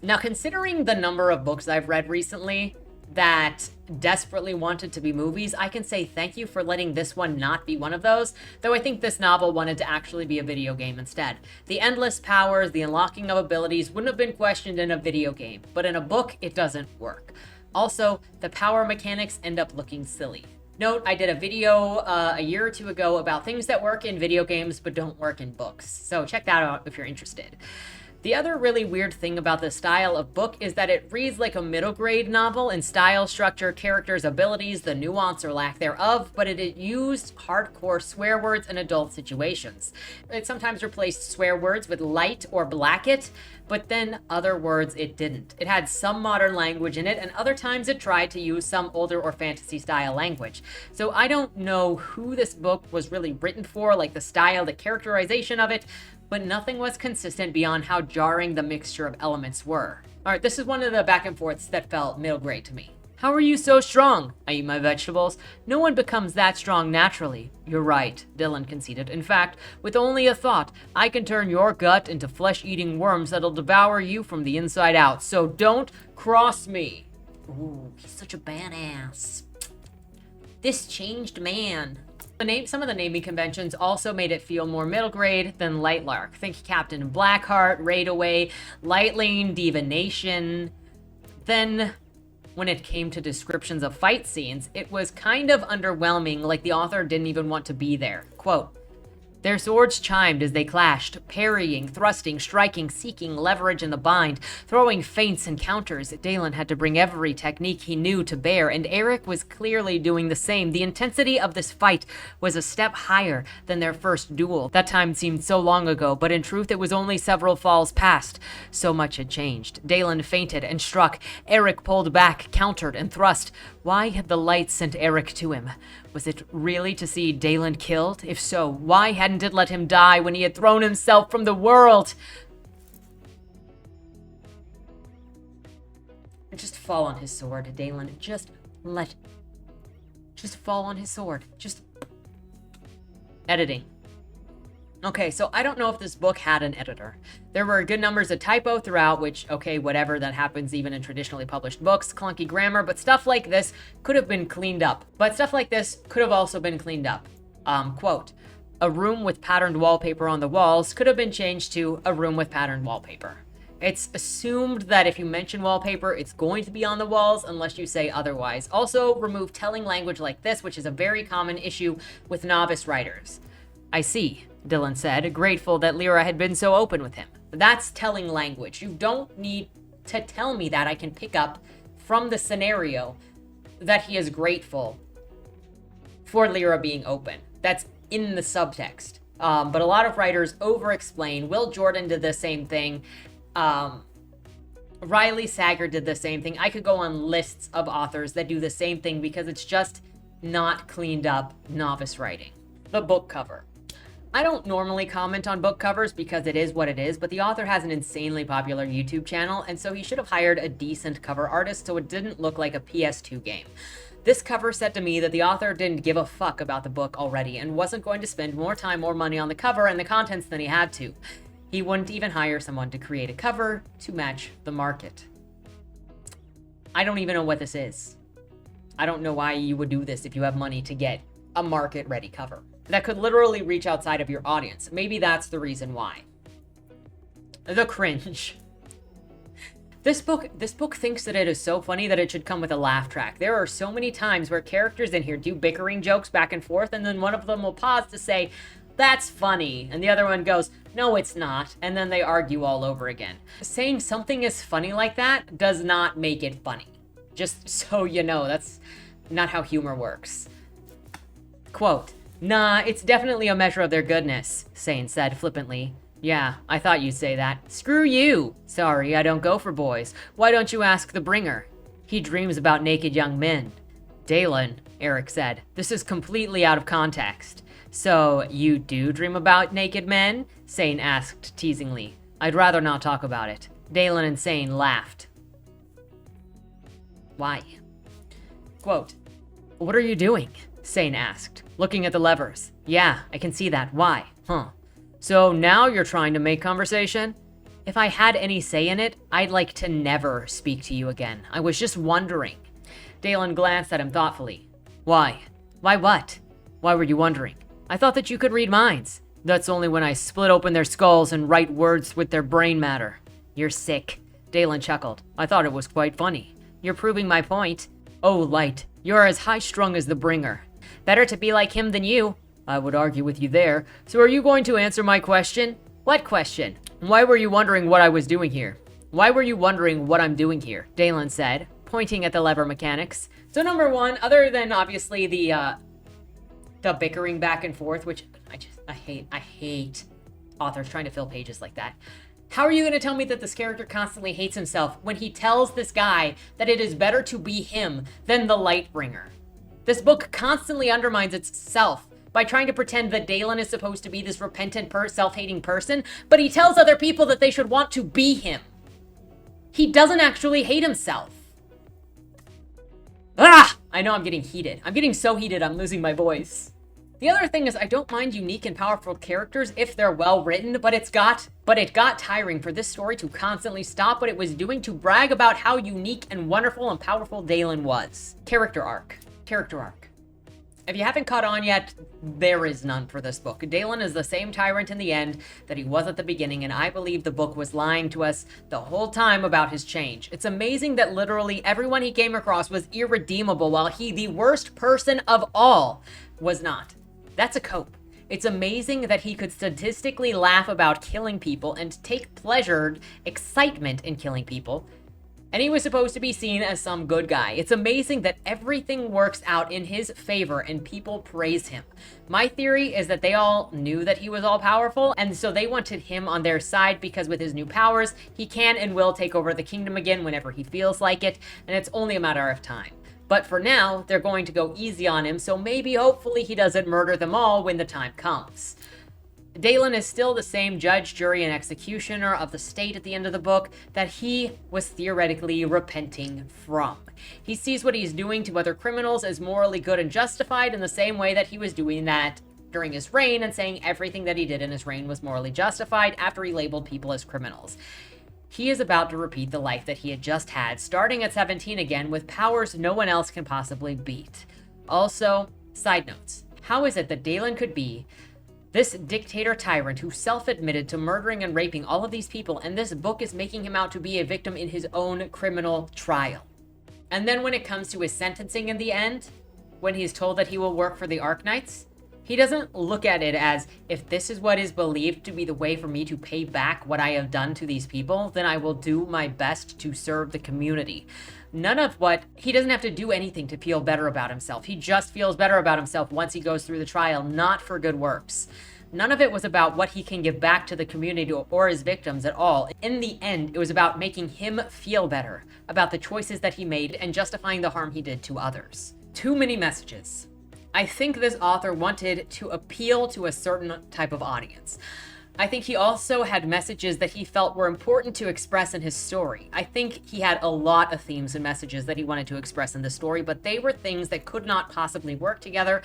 Now, considering the number of books I've read recently that desperately wanted to be movies, I can say thank you for letting this one not be one of those, though I think this novel wanted to actually be a video game instead. The endless powers, the unlocking of abilities wouldn't have been questioned in a video game, but in a book, it doesn't work. Also, the power mechanics end up looking silly. Note, I did a video a year or two ago about things that work in video games but don't work in books, so check that out if you're interested. The other really weird thing about the style of book is that it reads like a middle grade novel in style, structure, characters, abilities, the nuance or lack thereof, but it used hardcore swear words in adult situations. It sometimes replaced swear words with light or black it, but then other words it didn't. It had some modern language in it, and other times it tried to use some older or fantasy style language. So I don't know who this book was really written for, like the style, the characterization of it, but nothing was consistent beyond how jarring the mixture of elements were. Alright, this is one of the back and forths that felt middle grade to me. How are you so strong? I eat my vegetables. No one becomes that strong naturally. You're right, Dalen conceded. In fact, with only a thought, I can turn your gut into flesh-eating worms that'll devour you from the inside out. So don't cross me. Ooh, he's such a badass. This changed man. Some of the naming conventions also made it feel more middle grade than Lightlark. Think Captain Blackheart, Raidaway, Lightling, Divination. Then, when it came to descriptions of fight scenes, it was kind of underwhelming, like the author didn't even want to be there. Quote, their swords chimed as they clashed, parrying, thrusting, striking, seeking leverage in the bind, throwing feints and counters. Dalen had to bring every technique he knew to bear, and Eric was clearly doing the same. The intensity of this fight was a step higher than their first duel. That time seemed so long ago, but in truth it was only several falls past. So much had changed. Dalen feinted and struck. Eric pulled back, countered, and thrust. Why had the light sent Eric to him? Was it really to see Dalen killed? If so, why hadn't it let him die when he had thrown himself from the world? Just fall on his sword, Dalen. Just fall on his sword. Editing. Okay, so I don't know if this book had an editor. There were good numbers of typo throughout, which, okay, whatever, that happens even in traditionally published books, clunky grammar, but stuff like this could have been cleaned up. But stuff like this could have also been cleaned up. Quote, a room with patterned wallpaper on the walls could have been changed to a room with patterned wallpaper. It's assumed that if you mention wallpaper, it's going to be on the walls unless you say otherwise. Also, remove telling language like this, which is a very common issue with novice writers. I see, Dalen said, grateful that Lyra had been so open with him. That's telling language. You don't need to tell me that. I can pick up from the scenario that he is grateful for Lyra being open. That's in the subtext. But a lot of writers over-explain. Will Jordan did the same thing. Riley Sager did the same thing. I could go on lists of authors that do the same thing because it's just not cleaned up novice writing. The book cover. I don't normally comment on book covers because it is what it is, but the author has an insanely popular YouTube channel, and so he should have hired a decent cover artist so it didn't look like a PS2 game. This cover said to me that the author didn't give a fuck about the book already and wasn't going to spend more time or money on the cover and the contents than he had to. He wouldn't even hire someone to create a cover to match the market. I don't even know what this is. I don't know why you would do this if you have money to get a market-ready cover that could literally reach outside of your audience. Maybe that's the reason why. The cringe. This book thinks that it is so funny that it should come with a laugh track. There are so many times where characters in here do bickering jokes back and forth, and then one of them will pause to say, "That's funny," and the other one goes, No, it's not. And then they argue all over again. Saying something is funny like that does not make it funny. Just so you know, that's not how humor works. Quote, "Nah, it's definitely a measure of their goodness," Sane said flippantly. "Yeah, I thought you'd say that. Screw you. Sorry, I don't go for boys. Why don't you ask the bringer? He dreams about naked young men." "Dalen," Eric said, "this is completely out of context." "So, you do dream about naked men?" Sane asked teasingly. "I'd rather not talk about it." Dalen and Sane laughed. Why? Quote, "What are you doing?" Sane asked, looking at the levers. "Yeah, I can see that. Why? Huh. So now you're trying to make conversation?" "If I had any say in it, I'd like to never speak to you again. I was just wondering." Dalen glanced at him thoughtfully. "Why? Why what? Why were you wondering? I thought that you could read minds. That's only when I split open their skulls and write words with their brain matter." "You're sick." Dalen chuckled. "I thought it was quite funny." "You're proving my point." "Oh, Light, you're as high-strung as the bringer." "Better to be like him than you." "I would argue with you there. So are you going to answer my question?" "What question?" "Why were you wondering what I was doing here?" "Why were you wondering what I'm doing here?" Dalen said, pointing at the lever mechanics. So number one, other than obviously the bickering back and forth, which I hate authors trying to fill pages like that. How are you going to tell me that this character constantly hates himself when he tells this guy that it is better to be him than the Lightbringer? This book constantly undermines itself by trying to pretend that Dalen is supposed to be this repentant, self-hating person, but he tells other people that they should want to be him. He doesn't actually hate himself. Ah! I know I'm getting heated. I'm getting so heated I'm losing my voice. The other thing is I don't mind unique and powerful characters if they're well written, but it got tiring for this story to constantly stop what it was doing to brag about how unique and wonderful and powerful Dalen was. Character arc. If you haven't caught on yet, there is none for this book. Dalen is the same tyrant in the end that he was at the beginning, and I believe the book was lying to us the whole time about his change. It's amazing that literally everyone he came across was irredeemable, while he, the worst person of all, was not. That's a cope. It's amazing that he could statistically laugh about killing people and take pleasured excitement in killing people. And he was supposed to be seen as some good guy. It's amazing that everything works out in his favor and people praise him. My theory is that they all knew that he was all powerful, and so they wanted him on their side because with his new powers, he can and will take over the kingdom again whenever he feels like it, and it's only a matter of time. But for now, they're going to go easy on him, so maybe hopefully he doesn't murder them all when the time comes. Dalen is still the same judge, jury, and executioner of the state at the end of the book that he was theoretically repenting from. He sees what he's doing to other criminals as morally good and justified in the same way that he was doing that during his reign and saying everything that he did in his reign was morally justified after he labeled people as criminals. He is about to repeat the life that he had just had, starting at 17 again with powers no one else can possibly beat. Also, side notes, how is it that Dalen could be this dictator tyrant who self-admitted to murdering and raping all of these people, and this book is making him out to be a victim in his own criminal trial? And then when it comes to his sentencing in the end, when he's told that he will work for the Arknights, he doesn't look at it as, if this is what is believed to be the way for me to pay back what I have done to these people, then I will do my best to serve the community. He doesn't have to do anything to feel better about himself. He just feels better about himself once he goes through the trial, not for good works. None of it was about what he can give back to the community or his victims at all. In the end, it was about making him feel better about the choices that he made and justifying the harm he did to others. Too many messages. I think this author wanted to appeal to a certain type of audience. I think he also had messages that he felt were important to express in his story. I think he had a lot of themes and messages that he wanted to express in the story, but they were things that could not possibly work together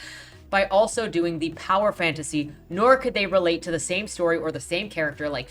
by also doing the power fantasy, nor could they relate to the same story or the same character, like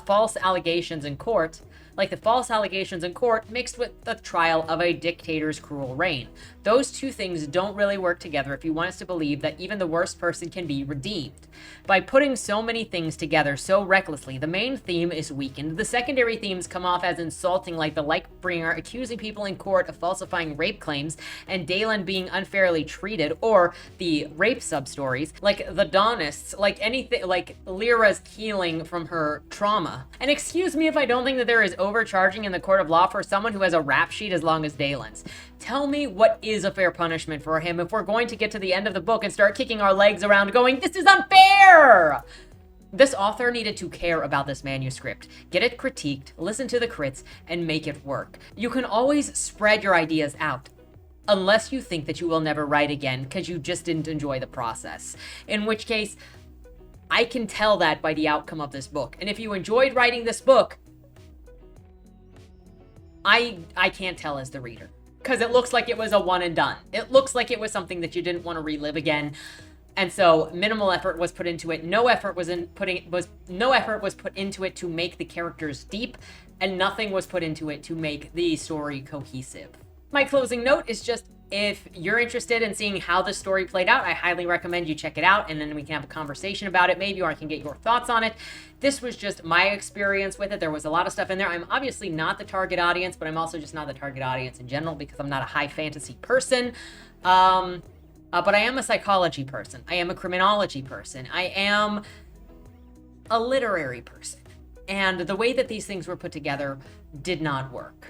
false allegations in court, like the false allegations in court mixed with the trial of a dictator's cruel reign. Those two things don't really work together if you want us to believe that even the worst person can be redeemed. By putting so many things together so recklessly, the main theme is weakened. The secondary themes come off as insulting, like the Lightbringer accusing people in court of falsifying rape claims and Dalen being unfairly treated, or the rape sub-stories, like the Daunists, like anything, like Lyra's healing from her trauma. And excuse me if I don't think that there is overcharging in the court of law for someone who has a rap sheet as long as Dalen's. Tell me what is a fair punishment for him if we're going to get to the end of the book and start kicking our legs around going, this is unfair! This author needed to care about this manuscript, get it critiqued, listen to the crits, and make it work. You can always spread your ideas out, unless you think that you will never write again because you just didn't enjoy the process. In which case, I can tell that by the outcome of this book. And if you enjoyed writing this book, I can't tell as the reader. Because it looks like it was a one and done. It looks like it was something that you didn't want to relive again. And so minimal effort was put into it. No effort was put into it to make the characters deep, and nothing was put into it to make the story cohesive. My closing note is just, if you're interested in seeing how the story played out, I highly recommend you check it out, and then we can have a conversation about it maybe, or I can get your thoughts on it. This was just my experience with it. There was a lot of stuff in there. I'm obviously not the target audience, but I'm also just not the target audience in general because I'm not a high fantasy person. But I am a psychology person. I am a criminology person. I am a literary person. And the way that these things were put together did not work.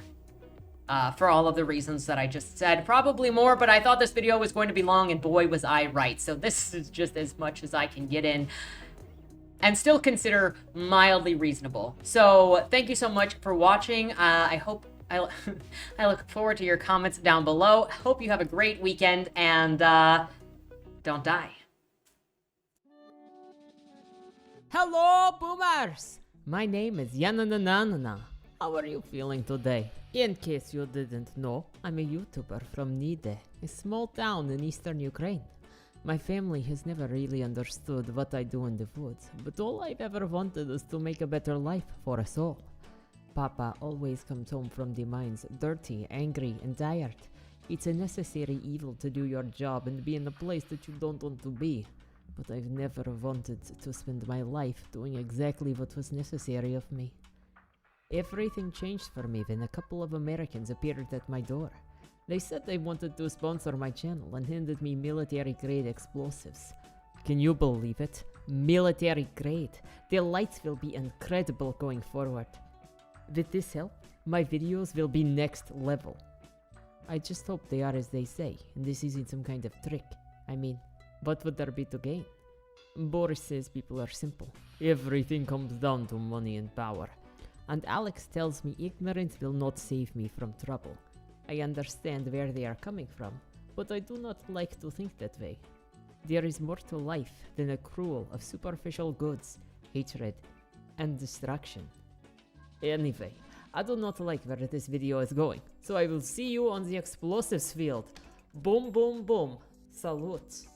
For all of the reasons that I just said. Probably more, but I thought this video was going to be long, and boy was I right. So this is just as much as I can get in and still consider mildly reasonable. So thank you so much for watching. I look forward to your comments down below. Hope you have a great weekend, and don't die. Hello, boomers! My name is Yanananana. How are you feeling today? In case you didn't know, I'm a YouTuber from Nide, a small town in eastern Ukraine. My family has never really understood what I do in the woods, but all I've ever wanted is to make a better life for us all. Papa always comes home from the mines dirty, angry, and tired. It's a necessary evil to do your job and be in a place that you don't want to be. But I've never wanted to spend my life doing exactly what was necessary of me. Everything changed for me when a couple of Americans appeared at my door. They said they wanted to sponsor my channel and handed me military-grade explosives. Can you believe it? Military-grade. The lights will be incredible going forward. With this help, my videos will be next level. I just hope they are as they say, and this isn't some kind of trick. I mean, what would there be to gain? Boris says people are simple. Everything comes down to money and power. And Alex tells me ignorance will not save me from trouble. I understand where they are coming from, but I do not like to think that way. There is more to life than a cruel of superficial goods, hatred, and destruction. Anyway, I do not like where this video is going, so I will see you on the explosives field. Boom, boom, boom. Salute.